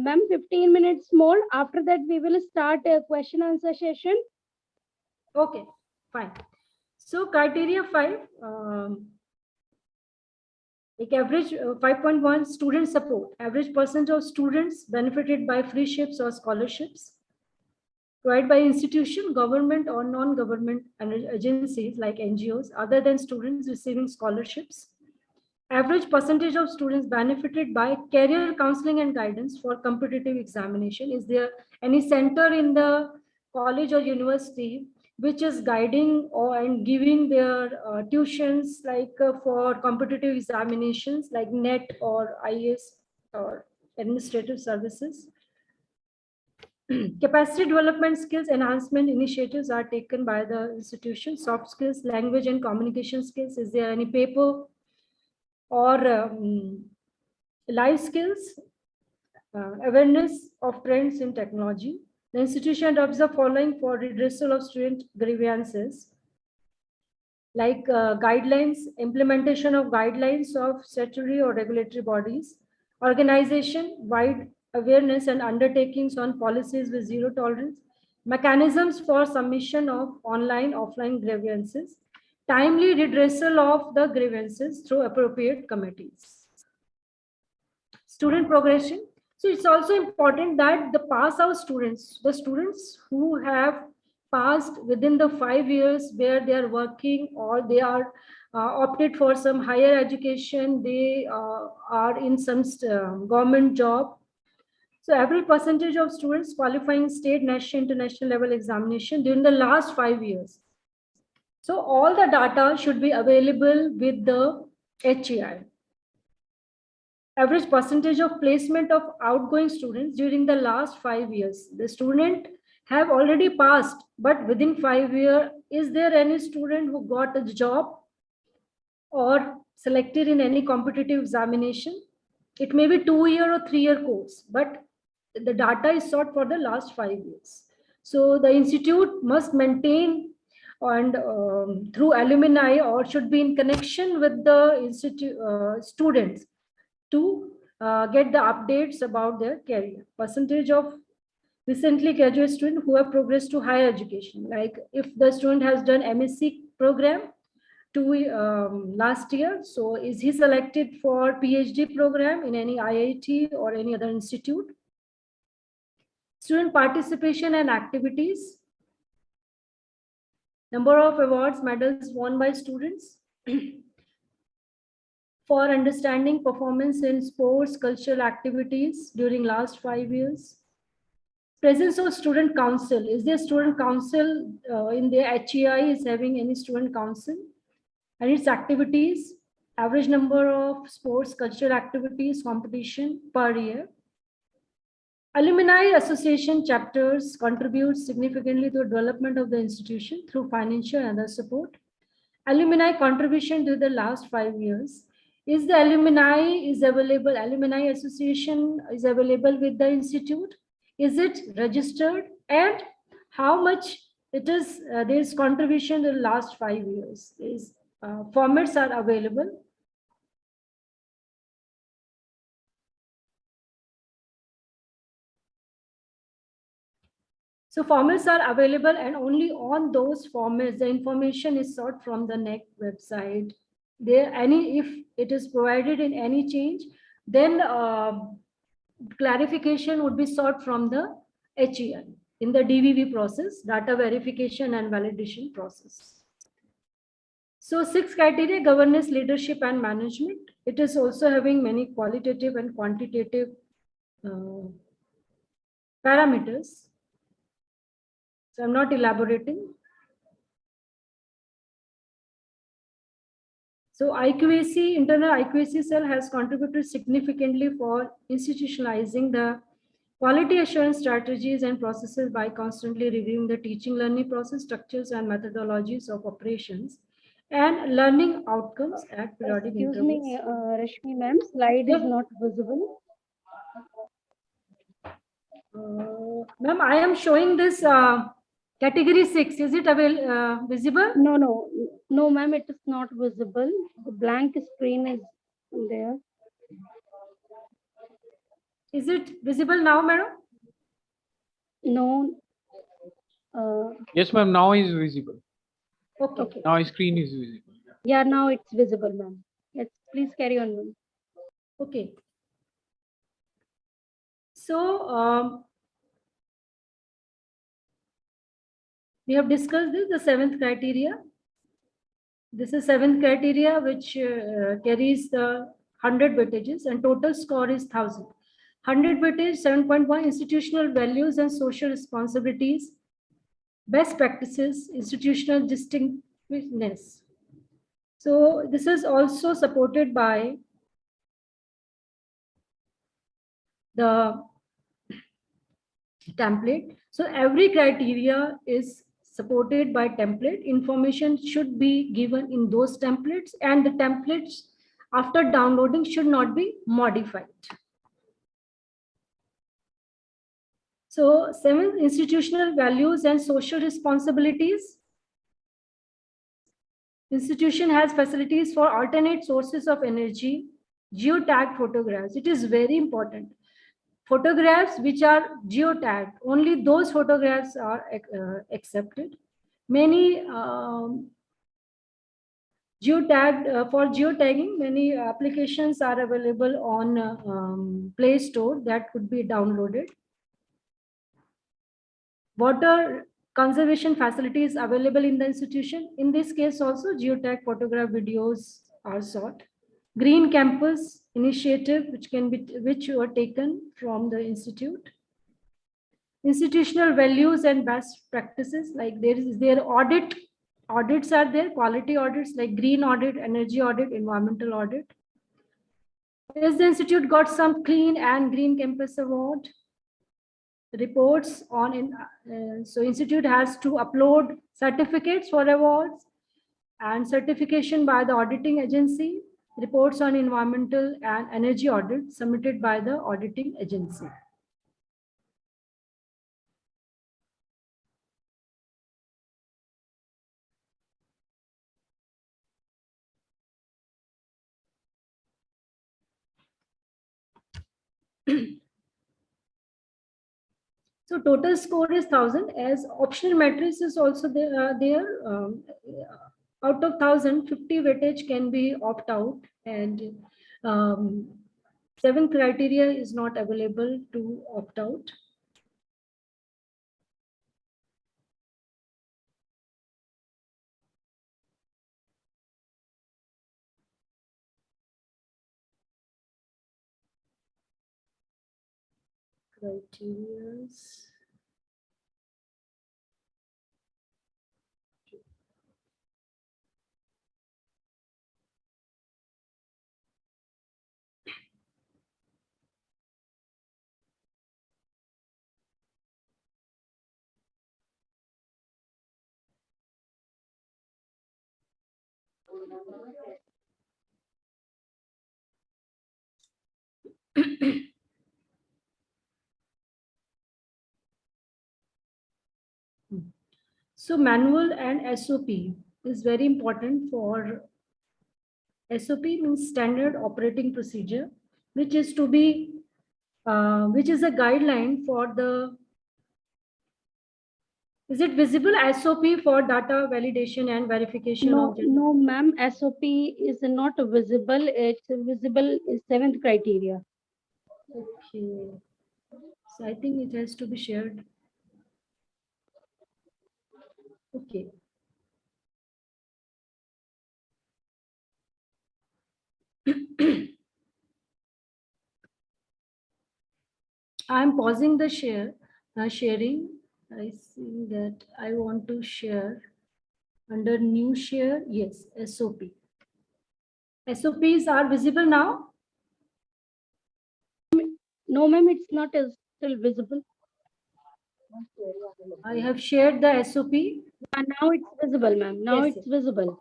Ma'am, 15 minutes more. After that, we will start a question answer session. Okay, fine. So criteria 5, like average 5.1 student support, average percent of students benefited by free ships or scholarships provided by institution, government or non-government agencies like NGOs other than students receiving scholarships. Average percentage of students benefited by career counseling and guidance for competitive examination. Is there any center in the college or university which is guiding or and giving their tuitions like for competitive examinations like NET or IAS or administrative services? Capacity development skills enhancement initiatives are taken by the institution. Soft skills, language and communication skills. Is there any paper or life skills, awareness of trends in technology? The institution adopts the following for redressal of student grievances, like guidelines, implementation of guidelines of statutory or regulatory bodies, organization, wide awareness and undertakings on policies with zero tolerance, mechanisms for submission of online, offline grievances, timely redressal of the grievances through appropriate committees. Student progression. So it's also important that the pass out students, the students who have passed within the 5 years where they are working or they are opted for some higher education, they are in some government job. So every percentage of students qualifying state, national, international level examination during the last 5 years. So all the data should be available with the HEI. Average percentage of placement of outgoing students during the last 5 years. The student have already passed, but within 5 years, is there any student who got a job or selected in any competitive examination? It may be 2-year or 3-year course, but the data is sought for the last 5 years. So the institute must maintain and through alumni or should be in connection with the institute students to get the updates about their career. Percentage of recently graduate students who have progressed to higher education. Like if the student has done MSc program last year, so is he selected for PhD program in any IIT or any other institute? Student participation and activities. Number of awards, medals won by students. For understanding performance in sports, cultural activities during last 5 years. Presence of student council. Is there student council in the HEI is having any student council? And its activities, average number of sports, cultural activities, competition per year. Alumni association chapters contribute significantly to the development of the institution through financial and other support. Alumni contribution to the last 5 years. Is the alumni is available, alumni association is available with the institute? Is it registered? And how much it is, there is contribution in the last 5 years? Is formats are available. So formats are available and only on those formats, the information is sought from the NAAC website. There any, if it is provided in any change, then clarification would be sought from the HEI. in the DVV process, data verification and validation process. So 6 criteria: governance, leadership, and management. It is also having many qualitative and quantitative parameters. So I'm not elaborating. So IQAC, internal IQAC cell has contributed significantly for institutionalizing the quality assurance strategies and processes by constantly reviewing the teaching learning process, structures, and methodologies of operations and learning outcomes at periodic Excuse intervals. me, Rashmi ma'am, slide is not visible. Ma'am, I am showing this category 6. Is it visible? No, ma'am, it is not visible. The blank screen is there. Is it visible now, madam? No. Yes, ma'am. Now is visible. Okay. Now screen is visible. Yeah, now it's visible, ma'am. Yes, please carry on, ma'am. Okay. So we have discussed this, the 7th criteria. This is 7th criteria, which carries the 100 weightages, and total score is 1000. 100 weightage, 7.1, institutional values and social responsibilities, best practices, institutional distinctiveness. So this is also supported by the template. So every criteria is supported by template. Information should be given in those templates, and the templates after downloading should not be modified. So 7, institutional values and social responsibilities. Institution has facilities for alternate sources of energy, geotagged photographs. It is very important. Photographs which are geotagged, only those photographs are accepted. Many for geotagging, many applications are available on Play Store that could be downloaded. Water conservation facilities available in the institution. In this case also, geotag photograph videos are sought. Green campus initiative, which were taken from the institute. Institutional values and best practices, like their audits are there, quality audits like green audit, energy audit, environmental audit. Has the institute got some clean and green campus award? Reports on so institute has to upload certificates for awards and certification by the auditing agency, reports on environmental and energy audit submitted by the auditing agency. So total score is 1000, as optional matrix is also there. Out of 1000, 50 weightage can be opt out, and 7 criteria is not available to opt out. Criteria. So manual and SOP is very important. For SOP means standard operating procedure, which is to be which is a guideline for the. Is it visible? SOP for data validation and verification? No, ma'am. SOP is not visible. It's visible is 7th criteria. Okay. So I think it has to be shared. Okay. I'm pausing the sharing. I see that I want to share under new share. Yes, SOP. SOPs are visible now. No, ma'am, it's not still visible. I have shared the SOP. Now it's visible, ma'am. Now Yes, it's visible.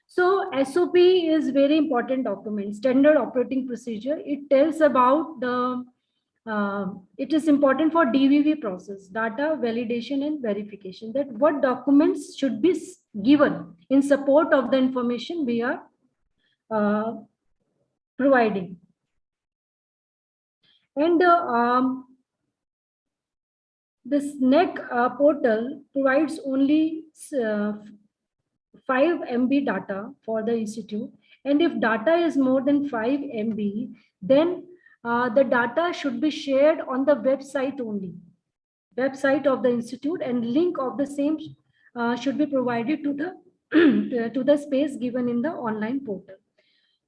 So SOP is very important document, standard operating procedure. It tells about it is important for DVV process, data validation and verification, that what documents should be given in support of the information we are providing. And this NAAC portal provides only 5 MB data for the institute. And if data is more than 5 MB, then the data should be shared on the website only, website of the institute, and link of the same should be provided to the to the space given in the online portal.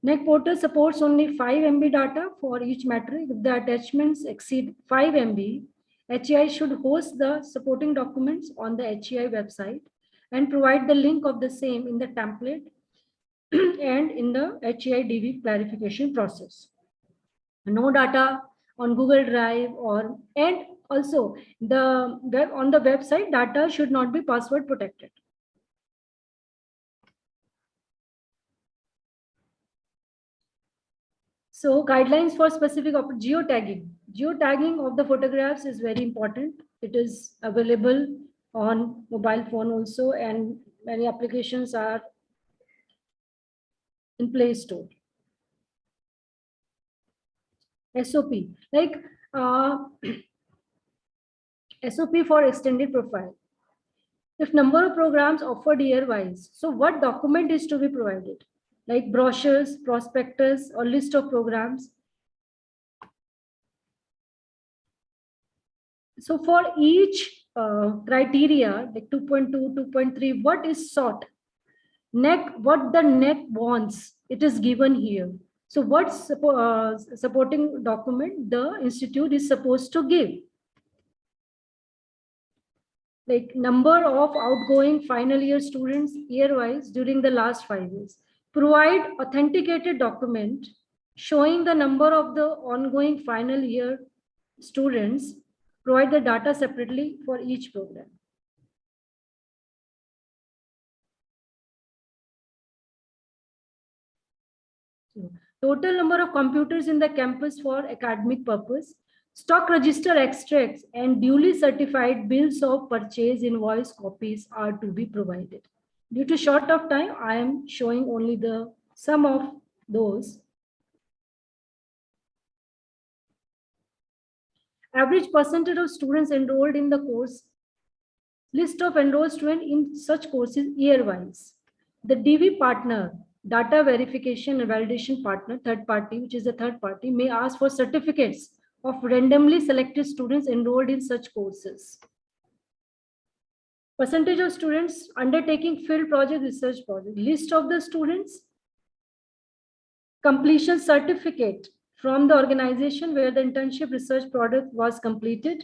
NAAC portal supports only 5 MB data for each metric. If the attachments exceed 5 MB, HEI should host the supporting documents on the HEI website and provide the link of the same in the template and in the HEI DV clarification process. No data on Google Drive and also on the website, data should not be password protected. So guidelines for specific geotagging. Geotagging of the photographs is very important. It is available on mobile phone also, and many applications are in Play Store. SOP, like SOP for extended profile. If number of programs offered year-wise, so what document is to be provided? Like brochures, prospectus, or list of programs. So for each criteria, like 2.2, 2.3, what is sought? What the NAAC wants, it is given here. So what supporting document the institute is supposed to give? Like number of outgoing final year students year-wise during the last 5 years. Provide authenticated document showing the number of the ongoing final year students. Provide the data separately for each program. So, total number of computers in the campus for academic purpose. Stock register extracts and duly certified bills of purchase invoice copies are to be provided. Due to short of time, I am showing only the some of those. Average percentage of students enrolled in the course. List of enrolled students in such courses year-wise. The DV partner, data verification and validation partner, third party, which is the third party, may ask for certificates of randomly selected students enrolled in such courses. Percentage of students undertaking field project, research project. List of the students. Completion certificate from the organization where the internship research project was completed.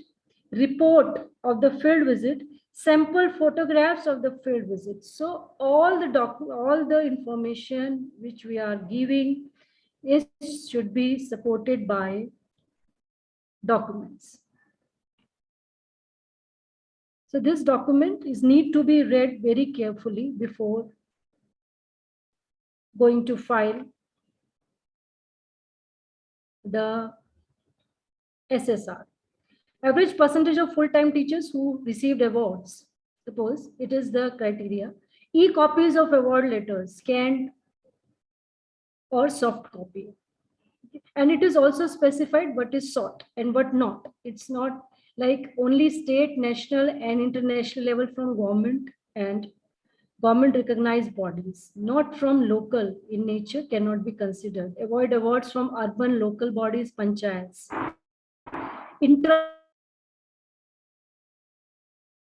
Report of the field visit. Sample photographs of the field visit. So all the information which we are giving should be supported by documents. So this document need to be read very carefully before going to file the SSR. Average percentage of full-time teachers who received awards. Suppose it is the criteria. E-copies of award letters, scanned or soft copy. And it is also specified what is sought and what not. It's not like only state, national, and international level from government and government recognized bodies, not from local in nature, cannot be considered. Avoid awards from urban local bodies, panchayats.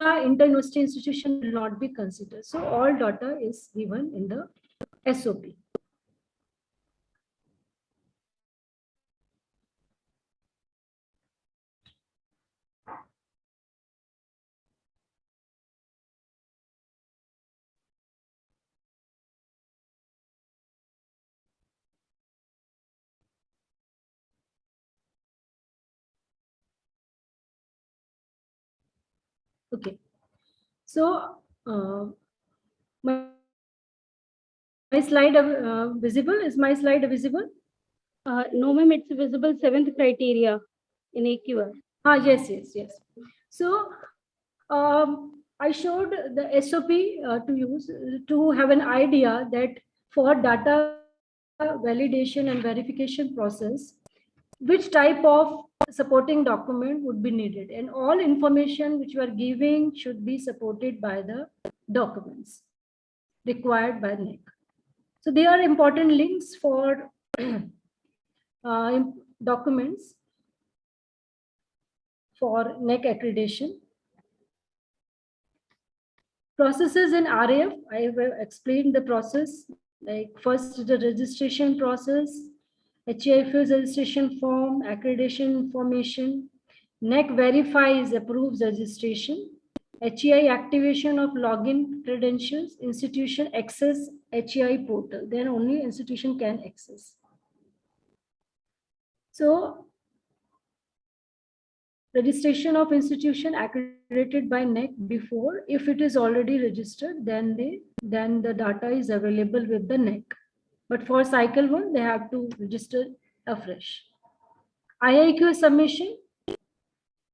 inter-university institution will not be considered. So all data is given in the SOP. Okay, so my slide visible? Is my slide visible? No, ma'am, it's visible 7th criteria in AQR. Yes. So I showed the SOP to use to have an idea that for data validation and verification process, which type of supporting document would be needed, and all information which you are giving should be supported by the documents required by NAAC. So they are important links for documents for NAAC accreditation. Processes in RAF, I have explained the process, like first the registration process, HEI fills registration form, accreditation information, NAAC verifies, approves registration, HEI activation of login credentials, institution access HEI portal, then only institution can access. So registration of institution accredited by NAAC before, if it is already registered, then the data is available with the NAAC. But for cycle 1, they have to register afresh. IIQA submission.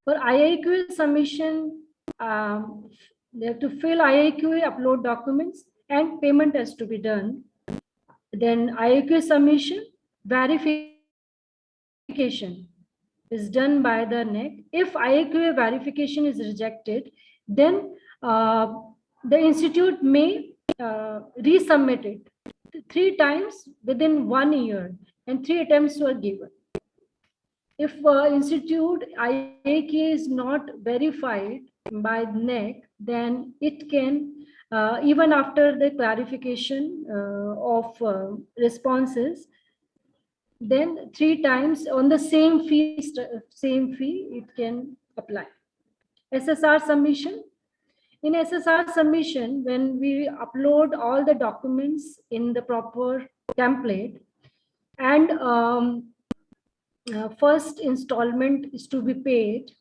For IIQA submission, they have to fill IIQA, upload documents, and payment has to be done. Then IIQA submission, verification is done by the NAAC. If IIQA verification is rejected, then the institute may resubmit it 3 times within 1 year, and 3 attempts were given. If institute IIQA is not verified by NAAC, then it can, even after the clarification of responses, then 3 times on the same fee it can apply. SSR submission. In SSR submission, when we upload all the documents in the proper template, and first installment is to be paid,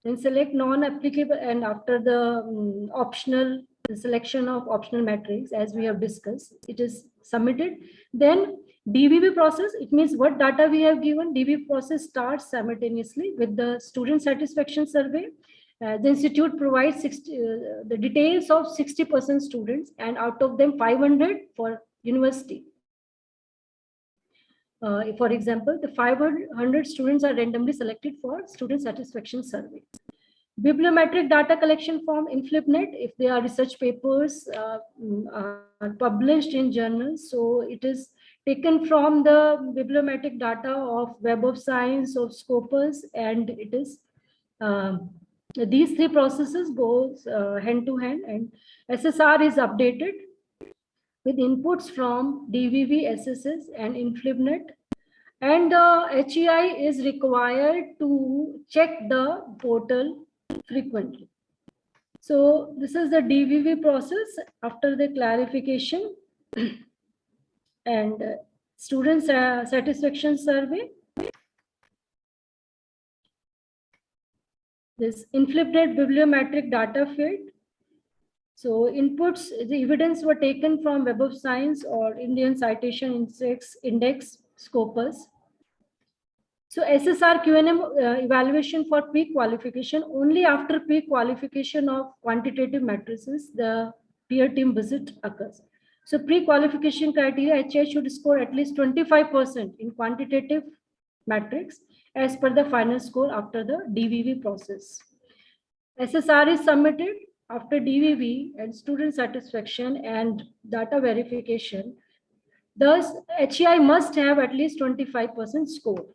then select non-applicable, and after the optional, the selection of optional metrics, as we have discussed, it is submitted. Then DVV process, it means what data we have given. DVV process starts simultaneously with the student satisfaction survey. The institute provides the details of 60% students, and out of them 500 for university. For example, the 500 students are randomly selected for student satisfaction survey. Bibliometric data collection form in FlipNet, if they are research papers published in journals, so it is taken from the bibliometric data of Web of Science, of Scopus, and it is these 3 processes goes hand to hand, and SSR is updated with inputs from DVV, SSS, and in FlipNet. And HEI is required to check the portal frequently. So this is the DVV process after the clarification and student satisfaction survey. This in FlipNet bibliometric data field. So inputs, the evidence were taken from Web of Science or Indian Citation Index Scopus. So SSR Q&M evaluation for pre-qualification, only after pre-qualification of quantitative matrices, the peer team visit occurs. So pre-qualification criteria, HI should score at least 25% in quantitative matrix as per the final score after the DVV process. SSR is submitted after DVV and student satisfaction and data verification. Thus, HEI must have at least 25% score.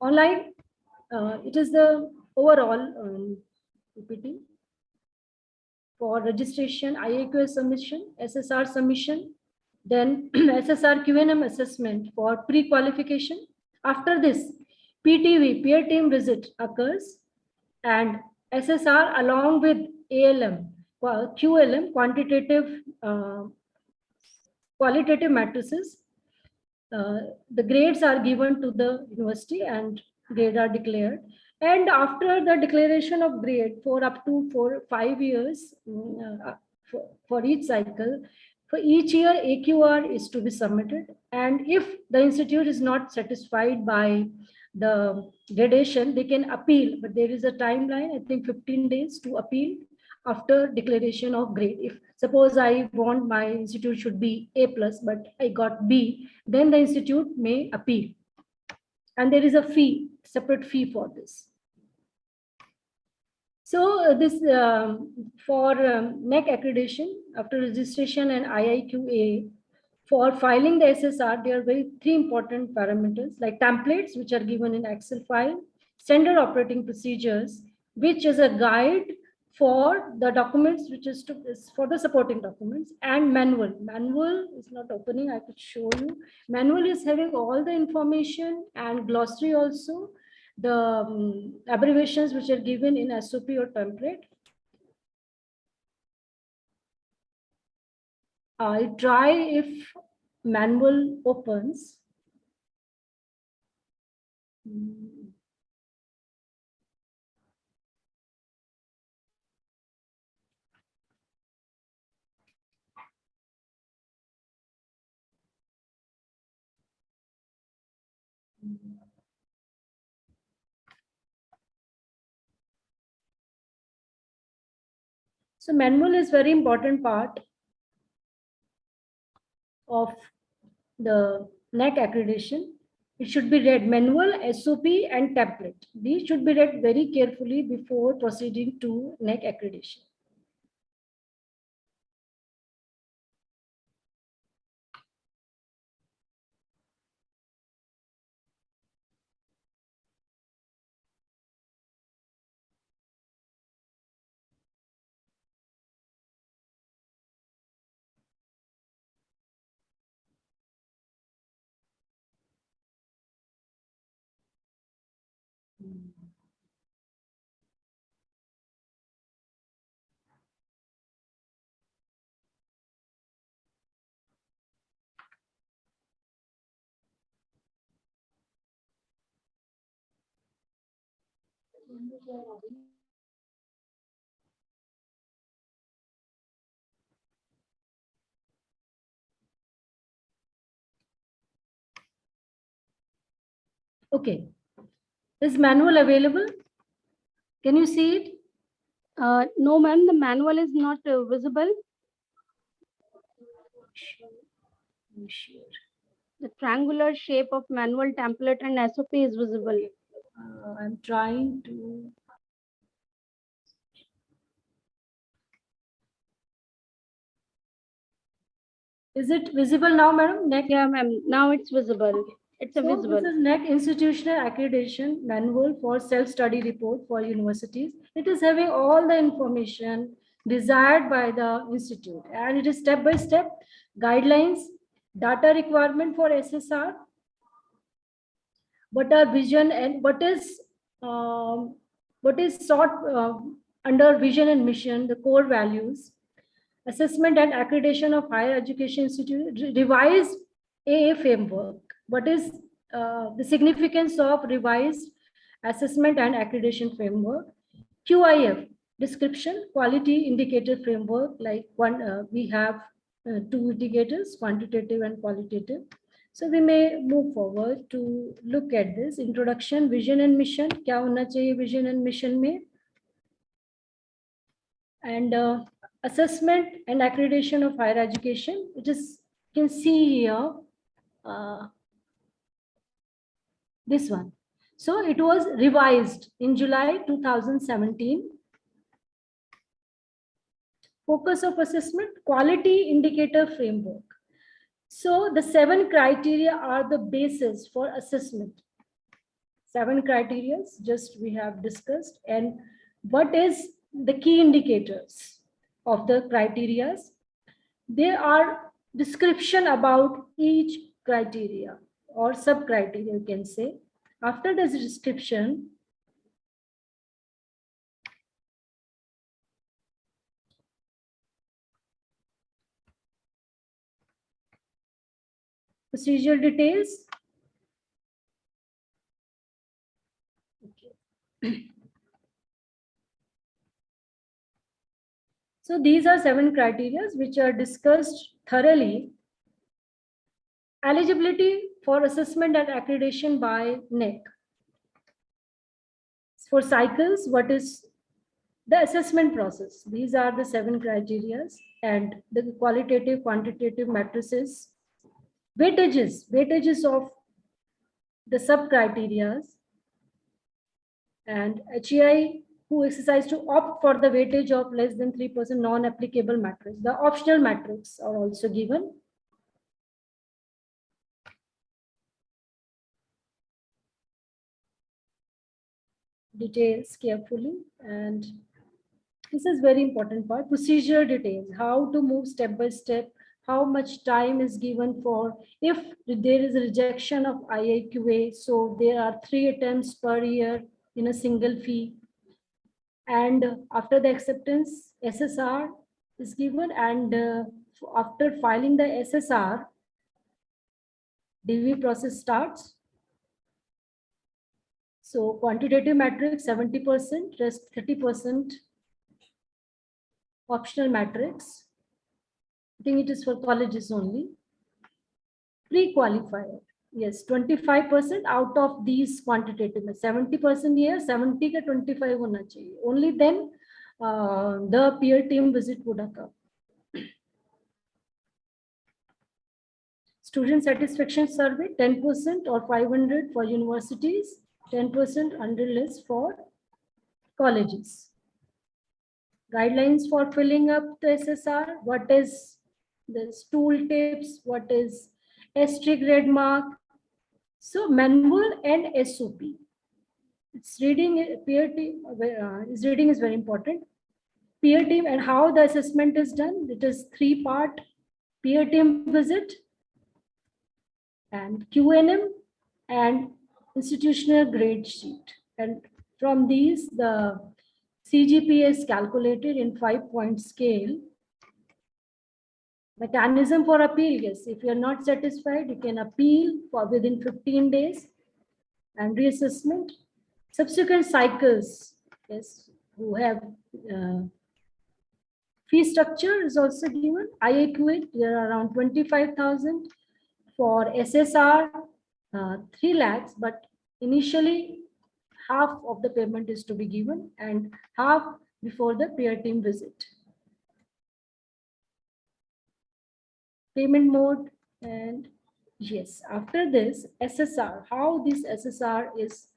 Online It is the overall PPT for registration, IAQ submission, SSR submission, then SSR QNM assessment for pre-qualification. After this, PTV, peer team visit occurs, and SSR along with ALM, QLM, qualitative matrices. The grades are given to the university and grades are declared. And after the declaration of grade for up to 5 years for each cycle, for each year AQR is to be submitted. And if the institute is not satisfied by the gradation, they can appeal, but there is a timeline, I think 15 days to appeal after declaration of grade. If suppose I want my institute should be A+, but I got B, then the institute may appeal. And there is a fee, separate fee for this. So this for NAAC accreditation, after registration and IIQA, for filing the SSR, there are three important parameters like templates, which are given in Excel file, standard operating procedures, which is a guide for the documents, which is for the supporting documents, and manual. Manual is not opening, I could show you. Manual is having all the information and glossary also, the abbreviations which are given in SOP or template. I try if manual opens. So manual is very important part of the NAAC accreditation. It should be read, manual, SOP and template. These should be read very carefully before proceeding to NAAC accreditation. Okay, is manual available? Can you see it? No, ma'am, the manual is not visible. The triangular shape of manual, template and SOP is visible. I'm trying to. Is it visible now, madam? NAAC? Yeah, ma'am, now it's visible. It's visible. This is NAAC Institutional Accreditation Manual for Self-Study Report for universities. It is having all the information desired by the institute, and it is step-by-step guidelines, data requirement for SSR, what are vision and what is sought under vision and mission, the core values, assessment and accreditation of higher education institute, revised AA framework. What is the significance of revised assessment and accreditation framework? QIF, description, quality indicator framework, like one, we have two indicators, quantitative and qualitative. So we may move forward to look at this. Introduction, vision and mission. Kya hona chahiye vision and mission mein? And assessment and accreditation of higher education, which is, you can see here, this one. So it was revised in July 2017. Focus of assessment, quality indicator framework. So the 7 criteria are the basis for assessment. 7 criteria, just we have discussed. And what is the key indicators of the criteria? They are description about each criteria or sub criteria, you can say. After this description, procedural details. Okay. So these are 7 criteria which are discussed thoroughly. Eligibility for assessment and accreditation by NAAC. For cycles, what is the assessment process? These are the 7 criteria, and the qualitative, quantitative matrices, weightages of the sub criteria, and HEI who exercise to opt for the weightage of less than 3% non-applicable matrix. The optional matrix are also given. Details carefully, and this is very important part. Procedural details, how to move step by step, how much time is given for if there is a rejection of IIQA. So there are 3 attempts per year in a single fee. And after the acceptance, SSR is given, and after filing the SSR, DV process starts. So quantitative matrix 70%, rest 30% optional matrix. I think it is for colleges only. Pre-qualifier, yes, 25% out of these quantitative, 70% here, 70 ka 25 hona chahiye. Only then the peer team visit would occur. Student satisfaction survey, 10% or 500 for universities, 10% under list for colleges. Guidelines for filling up the SSR, what is the stool tips, what is S3 grade mark. So manual and SOP. It's reading, peer team, reading is very important. Peer team and how the assessment is done. It is 3-part peer team visit and QNM and institutional grade sheet. And from these, the CGPA is calculated in 5-point scale. Mechanism for appeal, yes, if you are not satisfied, you can appeal for within 15 days and reassessment. Subsequent cycles, yes, who have fee structure is also given. IIQA, there are around 25,000. For SSR, 3 lakhs, but initially half of the payment is to be given and half before the peer team visit. Payment mode, and yes, after this SSR, how this SSR is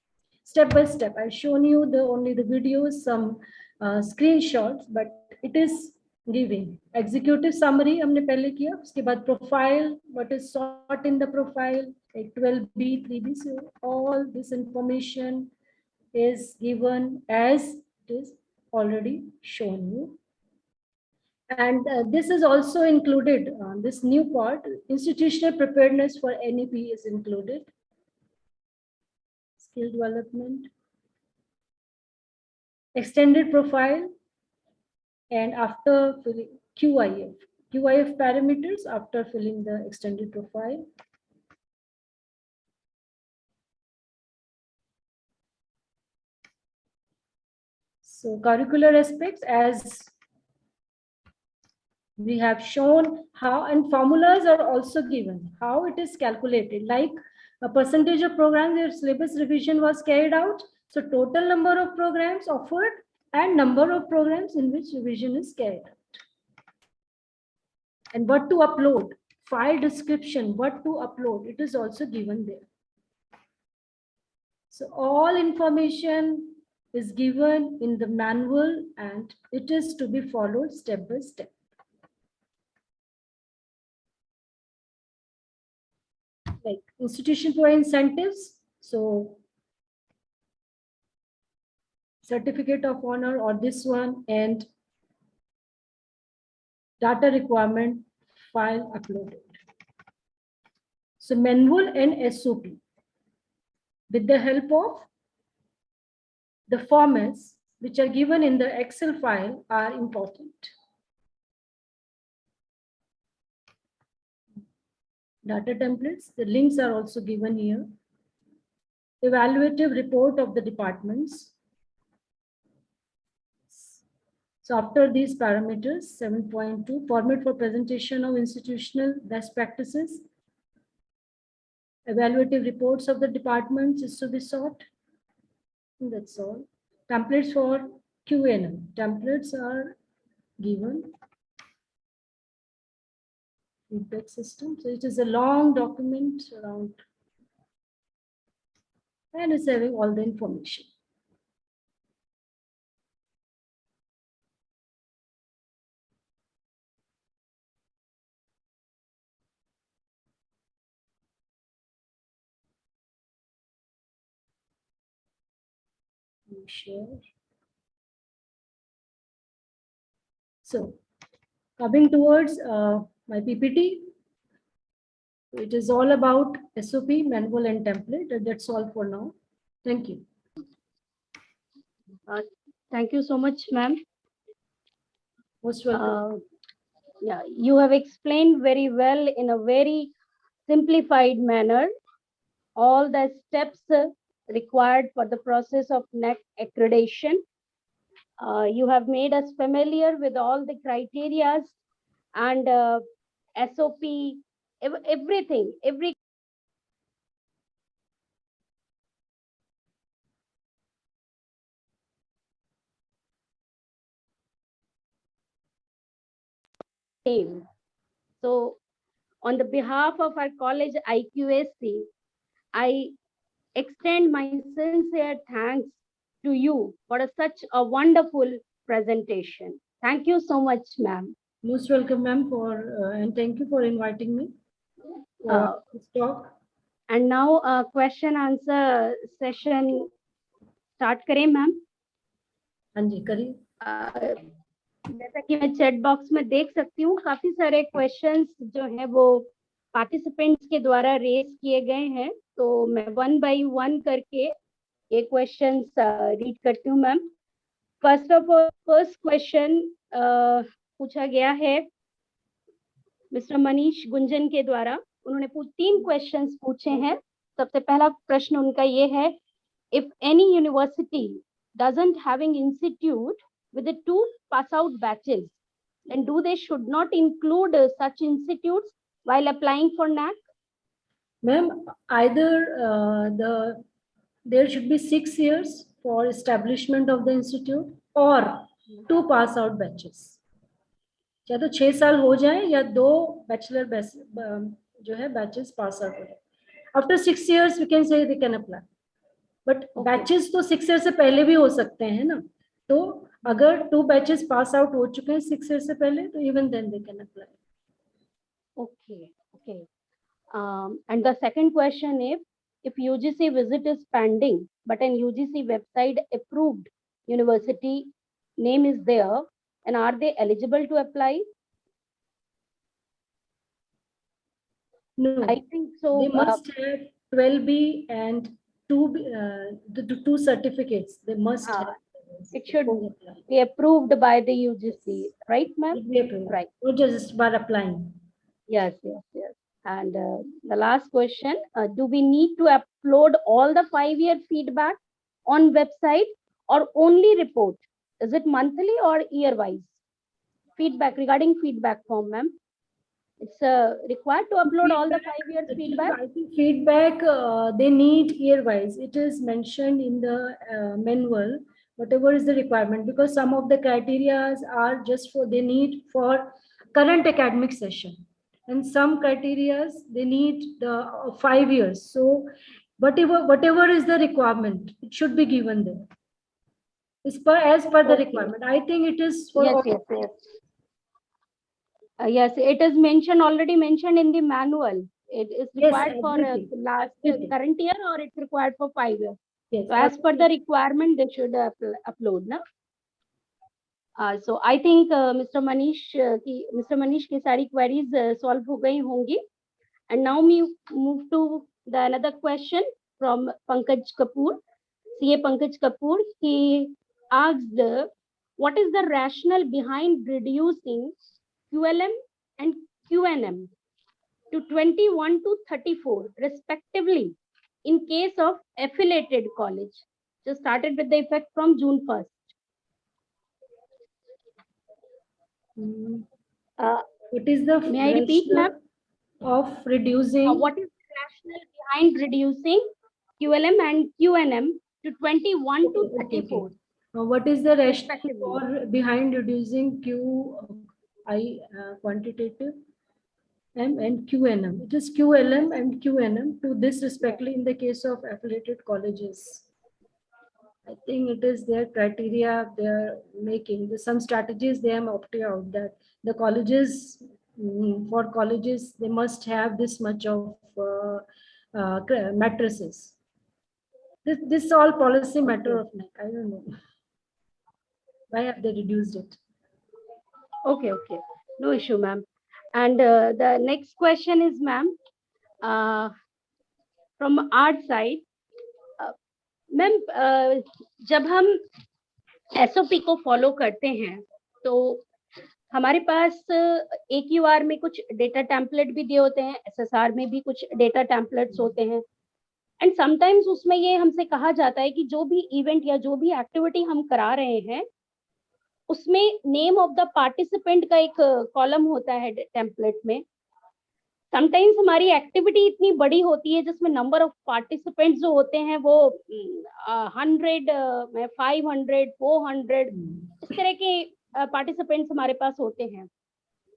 step by step. I've shown you only the videos, some screenshots, but it is giving executive summary हमने पहले किया, उसके बाद profile, what is sought in the profile, like 12B, 3B, so all this information is given as it is already shown you. And this is also included, this new part, institutional preparedness for NEP is included. Skill development, extended profile, and after filling QIF parameters after filling the extended profile. So curricular aspects, as we have shown how, and formulas are also given, how it is calculated, like a percentage of programs where syllabus revision was carried out. So total number of programs offered and number of programs in which revision is carried out. And what to upload, file description, what to upload, it is also given there. So all information is given in the manual and it is to be followed step by step. Like institution provide incentives. So certificate of honor or this one, and data requirement file uploaded. So manual and SOP with the help of the formats which are given in the Excel file are important. Data templates, the links are also given here. Evaluative report of the departments. So after these parameters, 7.2, format for presentation of institutional best practices. Evaluative reports of the departments is to be sought. And that's all. Templates for Q&A. Templates are given. Feedback system. So it is a long document around, and it's having all the information. Share. So coming towards my PPT, it is all about SOP, manual and template. And that's all for now. Thank you. Thank you so much, ma'am. Most welcome. Yeah, you have explained very well in a very simplified manner all the steps required for the process of NAAC accreditation. You have made us familiar with all the criteria and SOP, everything, every same. So on the behalf of our college IQAC, I extend my sincere thanks to you for such a wonderful presentation. Thank you so much, ma'am. Most welcome, ma'am, and thank you for inviting me for this talk. And now question answer session start करें, ma'am. हाँ जी, करिए. जैसा कि मैं chat box में देख सकती हूँ, काफी सारे क्वेश्चंस जो है वो पार्टिसिपेंट्स के द्वारा रेज किए गए हैं, तो मैं 1 by 1 करके ये क्वेश्चंस रीड करती हूँ, ma'am. First of all, first question पूछा गया है मिस्टर मनीष गुंजन के द्वारा. उन्होंने 3 क्वेश्चंस पूछे हैं. सबसे पहला प्रश्न उनका ये है, if any university doesn't having institute with the 2 pass out batches, then do they should not include such institutes while applying for NAAC? Ma'am, either there should be 6 years for establishment of the institute or 2 pass out batches. या तो 6 साल हो जाए या 2 bachelor जो है batches pass out हो जाए. After 6 years we can say they can apply. But batches तो 6 ईयर से पहले भी हो सकते हैं ना. तो अगर 2 बैचेस पास आउट हो चुके हैं 6 ईयर से पहले, तो even then they can apply. Okay. And the second question is, if UGC visit is pending but an UGC website approved university name is there, and are they eligible to apply? No, I think so. They must have 12B and the 2 certificates. They must have. It should be approved by the UGC, right, ma'am? Right. Or just by applying. Yes. And the last question, do we need to upload all the 5-year feedback on website or only report? Is it monthly or year-wise? Feedback, regarding feedback form, ma'am. It's required to upload all the 5-year feedback? I think feedback, they need year-wise. It is mentioned in the manual, whatever is the requirement, because some of the criteria are just they need for current academic session. And some criteria, they need the 5 years. So whatever is the requirement, it should be given there. As per the requirement. I think it is for yes. Yes, it is already mentioned in the manual. It is required for last current year, or it's required for 5 years? Yes. So as per the requirement, they should upload, na? So I think Mr. Manish की सारी queries solve हो गई होंगी. And now we move to the another question from Pankaj Kapoor. CA Pankaj Kapoor, he asked, what is the rationale behind reducing QLM and QNM to 21 to 34 respectively in case of affiliated college? Just started with the effect from June 1st. What is the May I repeat, ma'am? of reducing? What is the rationale behind reducing QLM and QNM to 21 to 34? What is the rationale Respectively. for behind reducing quantitative M and QNM? It is QLM and QNM to this respectively in the case of affiliated colleges. I think it is their criteria they are making. There's some strategies they are opting out that the colleges, for colleges, they must have this much of matrices. This is all policy matter of NAAC. I don't know. Why have they reduced it? Okay. No issue, ma'am. And the next question is, ma'am, from our side, ma'am, जब हम SOP को follow करते हैं, तो हमारे पास AQR में कुछ data template भी दिए होते हैं, SSR में भी कुछ data templates होते हैं, and sometimes उसमें ये हमसे कहा जाता है कि जो भी event या जो भी activity हम करा रहे हैं, उसमें नेम ऑफ द पार्टिसिपेंट का एक कॉलम होता है टेम्पलेट में. समटाइम्स हमारी एक्टिविटी इतनी बड़ी होती है जिसमें नंबर ऑफ पार्टिसिपेंट्स जो होते हैं वो 100 500 400 इस तरह के पार्टिसिपेंट्स हमारे पास होते हैं.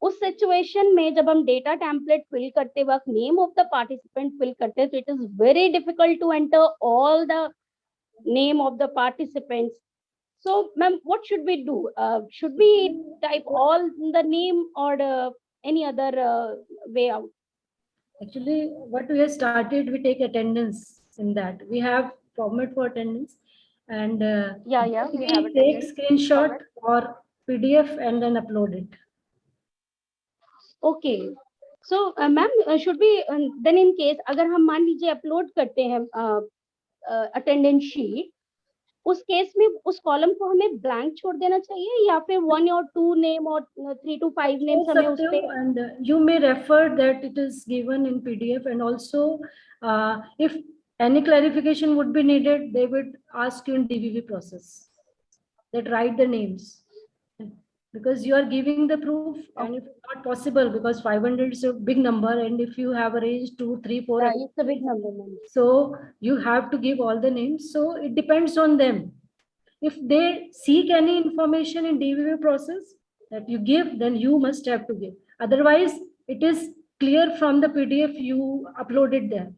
उस सिचुएशन में जब हम डेटा टेम्पलेट फिल करते वक्त name of the participant fill करते हैं तो it is very difficult to enter all the name of the participants. So, ma'am, what should we do? Should we type all the name or any other way out? Actually, what we have started, we take attendance in that. We have format for attendance, and we have take screenshot or PDF and then upload it. Okay. So, ma'am, should we then in case अगर हम मान लीजिए upload करते हैं attendance sheet, उस case में उस column को हमें ब्लैंक छोड़ देना चाहिए या फिर 1 or 2 नेम और 3 to 5 नेम्स हमें उस पे. And you may refer that it is given in PDF, and also if any clarification would be needed, they would ask you in DVV process that write the names, because you are giving the proof, and if it's not possible because 500 is a big number, and if you have arranged 2 3 4 it's a big number, ma'am. So you have to give all the names. So it depends on them. If they seek any information in DVV process that you give, then you must have to give. Otherwise, it is clear from the PDF you uploaded there.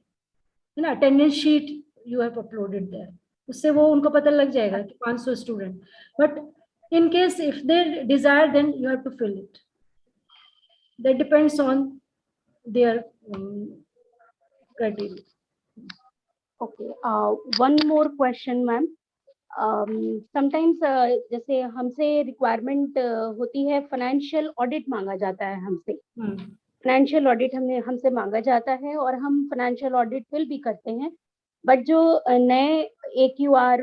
In attendance sheet you have uploaded there. उससे वो उनको पता लग जाएगा कि 500 student. But in case if they desire, then you have to fill it. That depends on their criteria. Okay. One more question, ma'am. Sometimes जैसे हमसे requirement होती है, financial audit मांगा जाता है हमसे. Financial audit हमसे मांगा जाता है और हम financial audit fill भी करते हैं. But जो नए AQR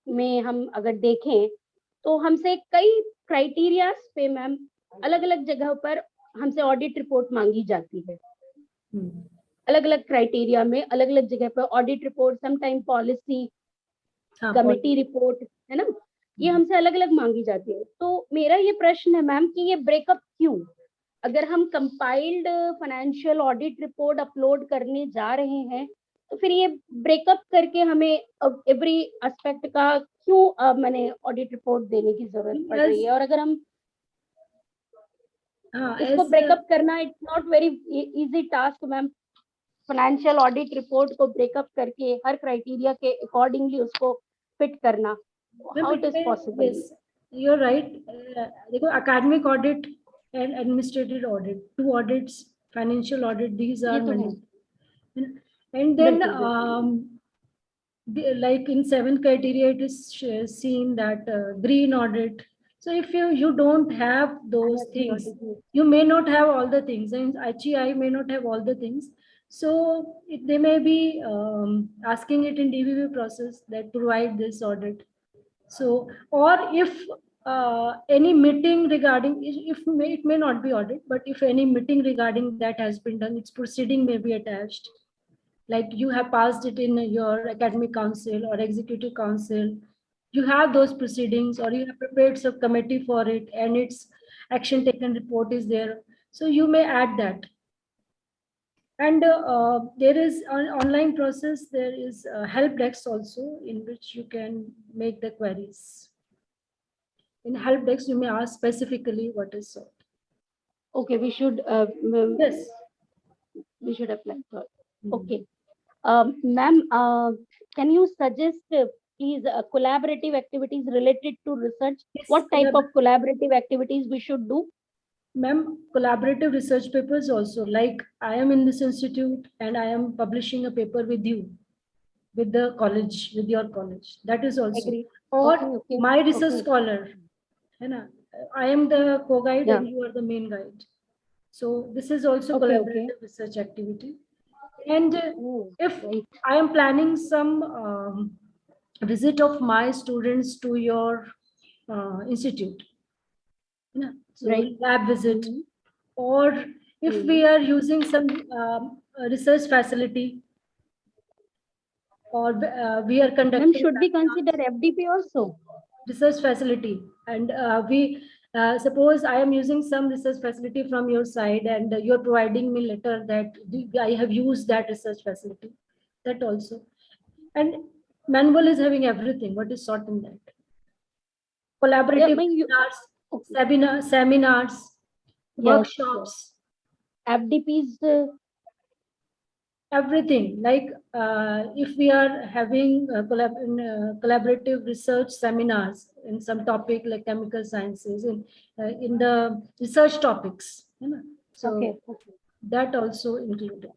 में हम अगर देखें तो हमसे कई क्राइटेरिया पे मैम अलग अलग जगह पर हमसे ऑडिट रिपोर्ट मांगी जाती है. अलग अलग क्राइटेरिया में अलग अलग जगह पर audit report, sometime policy committee report, है ना, ये हमसे अलग अलग मांगी जाती है. तो मेरा ये प्रश्न है मैम कि ये ब्रेकअप क्यों? अगर हम compiled financial audit report upload करने जा रहे हैं तो फिर ये ब्रेकअप करके हमें एवरी एस्पेक्ट का क्यों मैंने ऑडिट रिपोर्ट देने की जरूरत पड़ रही है? और अगर हम इसको ब्रेकअप करना, it's not very easy task ma'am. Financial audit report को ब्रेकअप करके हर क्राइटेरिया के अकॉर्डिंगली उसको फिट करना, how it is possible? You are right. देखो, academic audit and administrative audit, 2 audits, financial audit, these are many. And then like in 7 criteria, it is seen that green audit. So if you don't have those things, you may not have all the things, and HEI may not have all the things. So they may be asking it in DVV process that provide this audit. So, or if any meeting regarding, it may not be audit, but if any meeting regarding that has been done, its proceeding may be attached. Like you have passed it in your academic council or executive council, you have those proceedings, or you have prepared subcommittee for it, and its action taken report is there. So you may add that. And there is an online process, there is help desk also, in which you can make the queries. In help desk, you may ask specifically what is sought. Okay, we should Yes. we should apply for it. Okay. Ma'am, can you suggest please collaborative activities related to research? Yes, What type of collaborative activities we should do? Ma'am, collaborative research papers also, like I am in this institute and I am publishing a paper with you, with the college, with your college. That is also. Agree. Or Okay. my research Okay. scholar. I am the co-guide Yeah. and you are the main guide. So this is also Okay, collaborative research activity. And Oh, if right. I am planning some visit of my students to your institute, so Right. lab visit, Mhm. or if we are using some research facility, or we are Ma'am, conducting should we consider FDP also? research facility, and we suppose I am using some research facility from your side, and you are providing me letter that I have used that research facility, that also. And manual is having everything what is sought in that. Collaborative ma'am, seminars, Yes, workshops, FDPs, everything. Like if we are having collaborative research seminars in some topic like chemical sciences, in the research topics, so okay. that also included.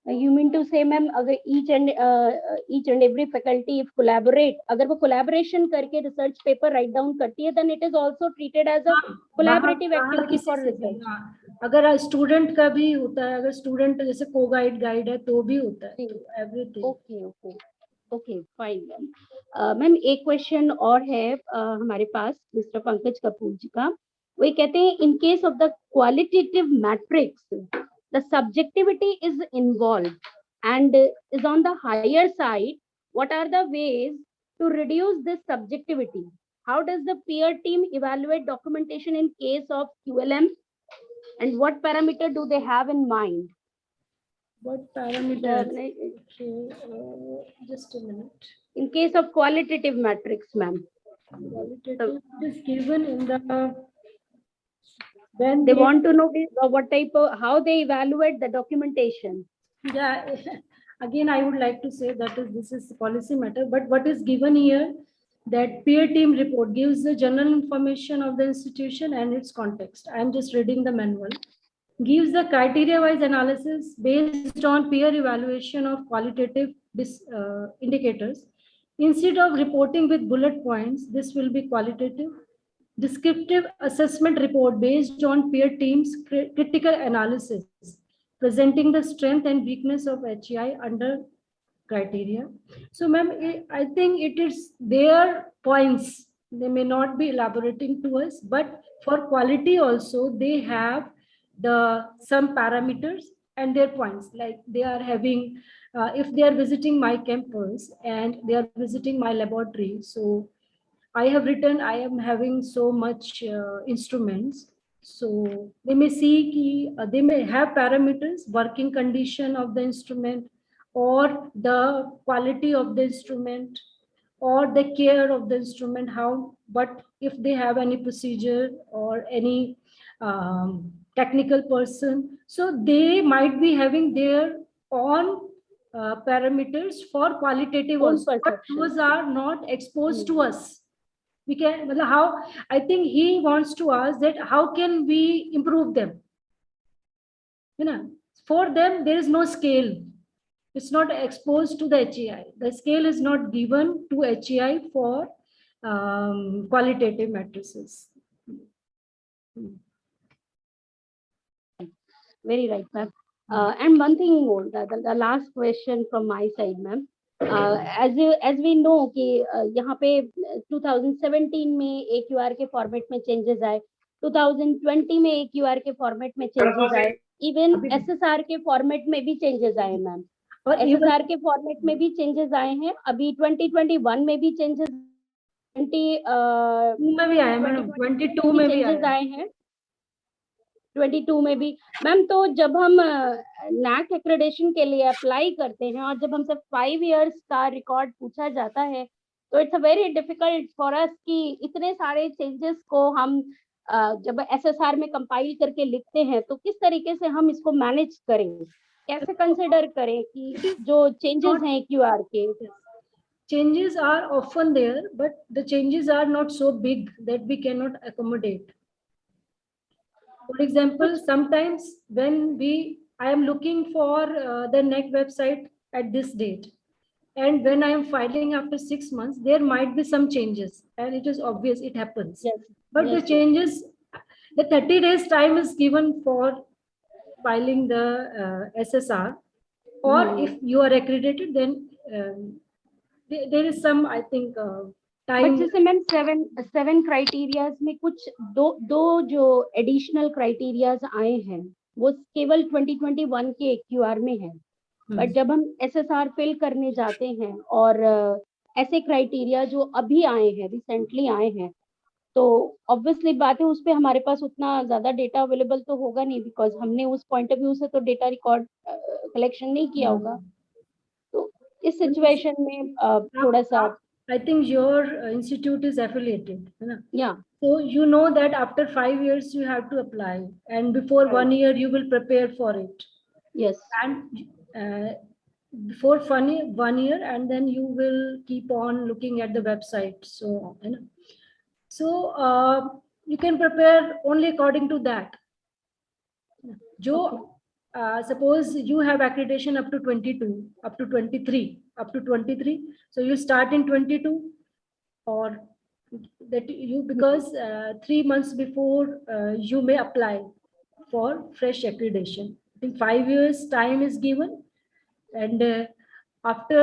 You mean to say, ma'am, अगर each and every faculty if collaborate, अगर वो collaboration करके research paper write down करती है, then it is also treated as a collaborative activity for research. अगर student का भी होता है, अगर स्टूडेंट जैसे को गाइड है तो भी होता है, तो everything. Okay fine ma'am. Ma'am एक क्वेश्चन और है हमारे पास मिस्टर पंकज कपूर जी का. वही कहते हैं in case of the qualitative matrix the subjectivity is involved and is on the higher side. What are the ways to reduce this subjectivity? How does the peer team evaluate documentation in case of QLM, and what parameter do they have in mind? What parameter? Just a minute. In case of qualitative metrics, ma'am. Qualitative is given in the when they want to know what type of, how they evaluate the documentation. Yeah, again I would like to say that this is policy matter, but what is given here, that peer team report gives the general information of the institution and its context. I am just reading the manual. Gives the criteria wise analysis based on peer evaluation of qualitative indicators. Instead of reporting with bullet points, this will be qualitative. Descriptive assessment report based on peer teams critical analysis, presenting the strength and weakness of HEI under criteria. So ma'am, I think it is their points. They may not be elaborating to us, but for quality also they have some parameters and their points. Like they are having, if they are visiting my campus and they are visiting my laboratory, so I have written, I am having so much instruments. So they may see, they may have parameters, working condition of the instrument, or the quality of the instrument, or the care of the instrument, how, but if they have any procedure or any technical person, so they might be having their own parameters for qualitative also, but those are not exposed to us. We can, how, I think he wants to ask that how can we improve them? For them there is no scale. It's not exposed to the HEI. The scale is not given to HEI for qualitative matrices. Very right, ma'am. And one thing more, the last question from my side, ma'am. As we know कि यहाँ पे 2017 में AQR के format में changes आए, 2020 में AQR के format में चेंजेस आए, इवन SSR के फॉर्मेट में भी चेंजेस आए मैम, और SSR के फॉर्मेट में भी चेंजेस आए हैं, अभी 2021 में भी चेंजेस, 20 में भी आए मैडम, 22 में भी आए हैं, 22 में भी मैम। तो जब हम NAAC एक्रेडिटेशन के लिए अप्लाई करते हैं और जब हमसे 5 इयर्स का रिकॉर्ड पूछा जाता है, तो it's a very difficult for us कि इतने सारे चेंजेस को हम जब SSR में कंपाइल करके लिखते हैं तो किस तरीके से हम इसको मैनेज करें, कैसे कंसिडर करें कि जो चेंजेस हैं QR के। Changes are often there, but the changes are not so big that we cannot accommodate. For example, sometimes when I am looking for the NAAC website at this date, and when I am filing after 6 months, there might be some changes, and it is obvious, it happens. Yes. But Yes. the changes, the 30 days time is given for filing the SSR, or if you are accredited, then there is some, I think, time. But जैसे ma'am 7 criterias में कुछ दो जो additional criterias आए हैं वो केवल 2021 के AQR में है, बट जब हम SSR फिल करने जाते हैं और ऐसे क्राइटेरिया जो अभी आए हैं, रिसेंटली आए हैं, तो ऑब्वियसली बात है उस पे हमारे पास उतना ज्यादा डेटा अवेलेबल तो होगा नहीं, बिकॉज हमने उस पॉइंट ऑफ व्यू से तो डेटा रिकॉर्ड कलेक्शन नहीं किया होगा। तो इस सिचुएशन में थोड़ा सा, I think your institute is affiliated. Yeah. So you know that after 5 years you have to apply, and before 1 year you will prepare for it. Yes. And before 1 year, and then you will keep on looking at the website. So you can prepare only according to that. Suppose you have accreditation up to 22, up to 23, up to 23. So you start in 22, or that you, because 3 months before you may apply for fresh accreditation. I think 5 years time is given, and after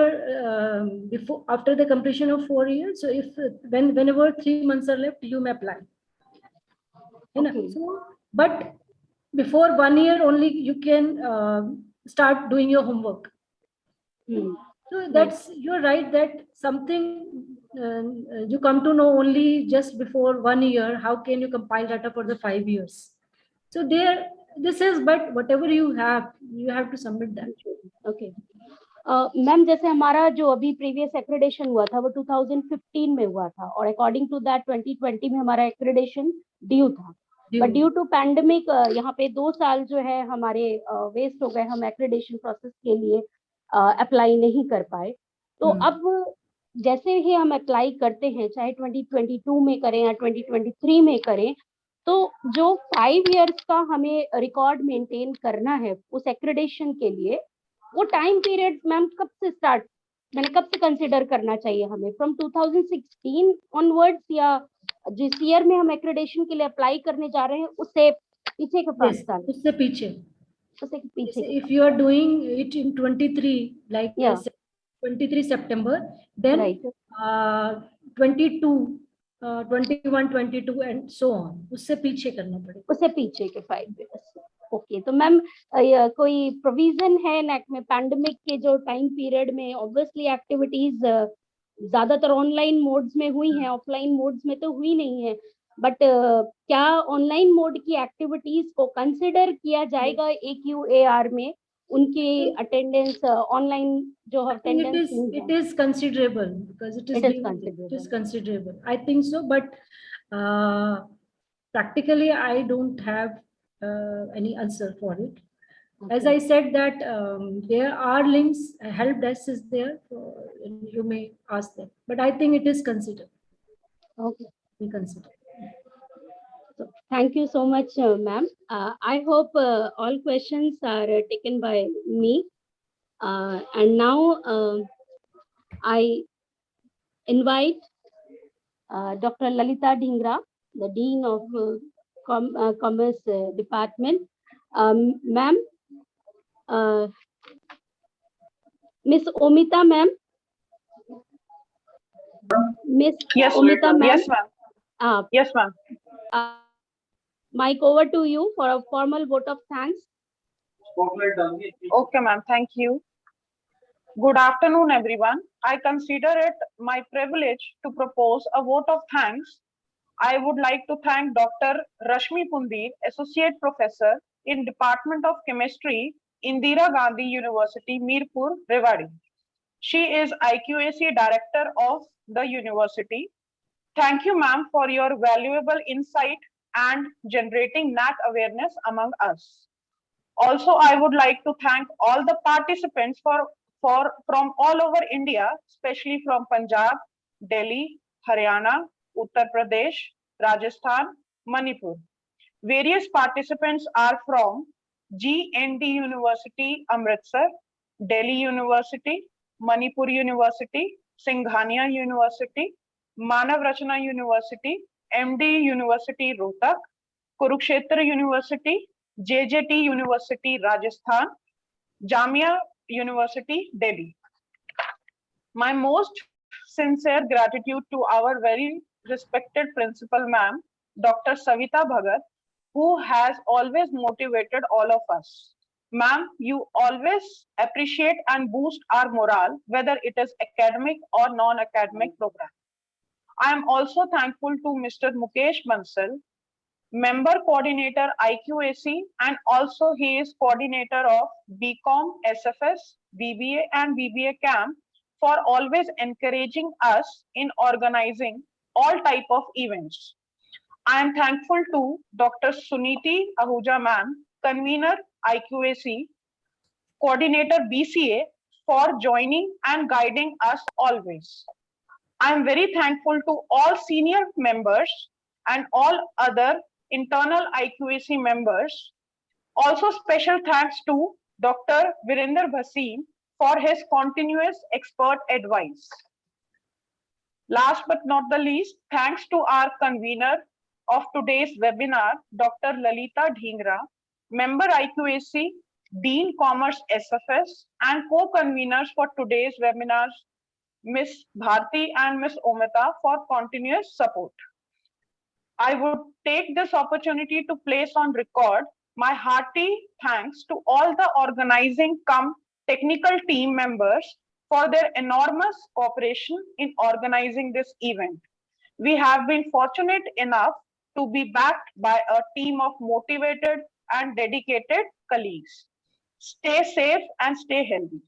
the completion of 4 years, so whenever 3 months are left, you may apply. Okay. So, but before 1 year only you can start doing your homework. So that's, you're right, that something you come to know only just before 1 year. How can you compile data for the 5 years? So this is, but whatever you have to submit that. Okay. Ma'am जैसे हमारा जो अभी previous accreditation हुआ था वो 2015 में हुआ था, और अकॉर्डिंग टू दैट 2020 में हमारा एक्रेडिटेशन ड्यू था, बट ड्यू टू पैंडेमिक यहाँ पे 2 साल जो है हमारे वेस्ट हो गए, हम एक्रेडिटेशन प्रोसेस के लिए अप्लाई नहीं कर पाए। तो अब जैसे ही हम अप्लाई करते हैं, चाहे 2022 में करें या 2023 में करें, तो जो 5 इयर्स का हमें रिकॉर्ड मेंटेन करना है उस एक्रेडिटेशन के लिए, वो टाइम पीरियड मैम कब से स्टार्ट, मैंने कब से कंसिडर करना चाहिए हमें, फ्रॉम 2016 ऑनवर्ड्स, या जिस ईयर में हम एक्रेडिटेशन के लिए अप्लाई करने जा रहे हैं उससे पीछे के 5 साल? उससे पीछे If you are doing it in 23, like 23 September, then right. 22, 21, 22 and so on, उससे पीछे करना पड़ेगा, उससे पीछे के 5 इयर्स। ओके, तो मैम कोई प्रोविजन है NAAC में पैंडेमिक के जो टाइम पीरियड में ऑब्वियसली एक्टिविटीज ज्यादातर ऑनलाइन मोड्स में हुई हैं, ऑफलाइन मोड्स में तो हुई नहीं है, बट क्या ऑनलाइन मोड की एक्टिविटीज को कंसिडर किया जाएगा AQAR में, उनकी अटेंडेंस ऑनलाइन जो attendance? It is considerable, because it is considerable. I think so, but practically I don't have any answer for it. Okay. As I said that there are links, help desk is there, so you may ask them, but I think it is considered. Okay. We consider. So, thank you so much, ma'am. I hope all questions are taken by me. And now I invite Dr. Lalita Dhingra, the Dean of Commerce Department. Ma'am, Miss Omita ma'am. Miss Yes, Omita ma'am. yes, ma'am. Yes, ma'am. Mic over to you for a formal vote of thanks. Okay, ma'am. Thank you. Good afternoon, everyone. I consider it my privilege to propose a vote of thanks. I would like to thank Dr. Rashmi Pundir, Associate Professor in Department of Chemistry, Indira Gandhi University, Mirpur, Rewari. She is IQAC Director of the university. Thank you, ma'am, for your valuable insight and generating NAAC awareness among us. Also, I would like to thank all the participants from all over India, especially from Punjab, Delhi, Haryana, Uttar Pradesh, Rajasthan, Manipur. Various participants are from GND University, Amritsar, Delhi University, Manipur University, Singhania University, Manav Rachana University, MD University, Rohtak, Kurukshetra University, JJT University, Rajasthan, Jamia University, Delhi. My most sincere gratitude to our very respected principal ma'am, Dr. Savita Bhagat, who has always motivated all of us. Ma'am, you always appreciate and boost our morale, whether it is academic or non-academic program. I am also thankful to Mr. Mukesh Bansal, member coordinator IQAC, and also he is coordinator of BCom, SFS, BBA and BBA camp, for always encouraging us in organizing all type of events. I am thankful to Dr. Suniti Ahuja ma'am, convener IQAC, coordinator BCA, for joining and guiding us always. I am very thankful to all senior members and all other internal IQAC members. Also special thanks to Dr. Virender Bhasin for his continuous expert advice. Last but not the least, thanks to our convener of today's webinar, Dr. Lalita Dhingra, member IQAC, Dean Commerce SFS, and co-conveners for today's webinars, Ms. Bharti and Ms. Omita, for continuous support. I would take this opportunity to place on record my hearty thanks to all the organizing technical team members for their enormous cooperation in organizing this event. We have been fortunate enough to be backed by a team of motivated and dedicated colleagues. Stay safe and stay healthy.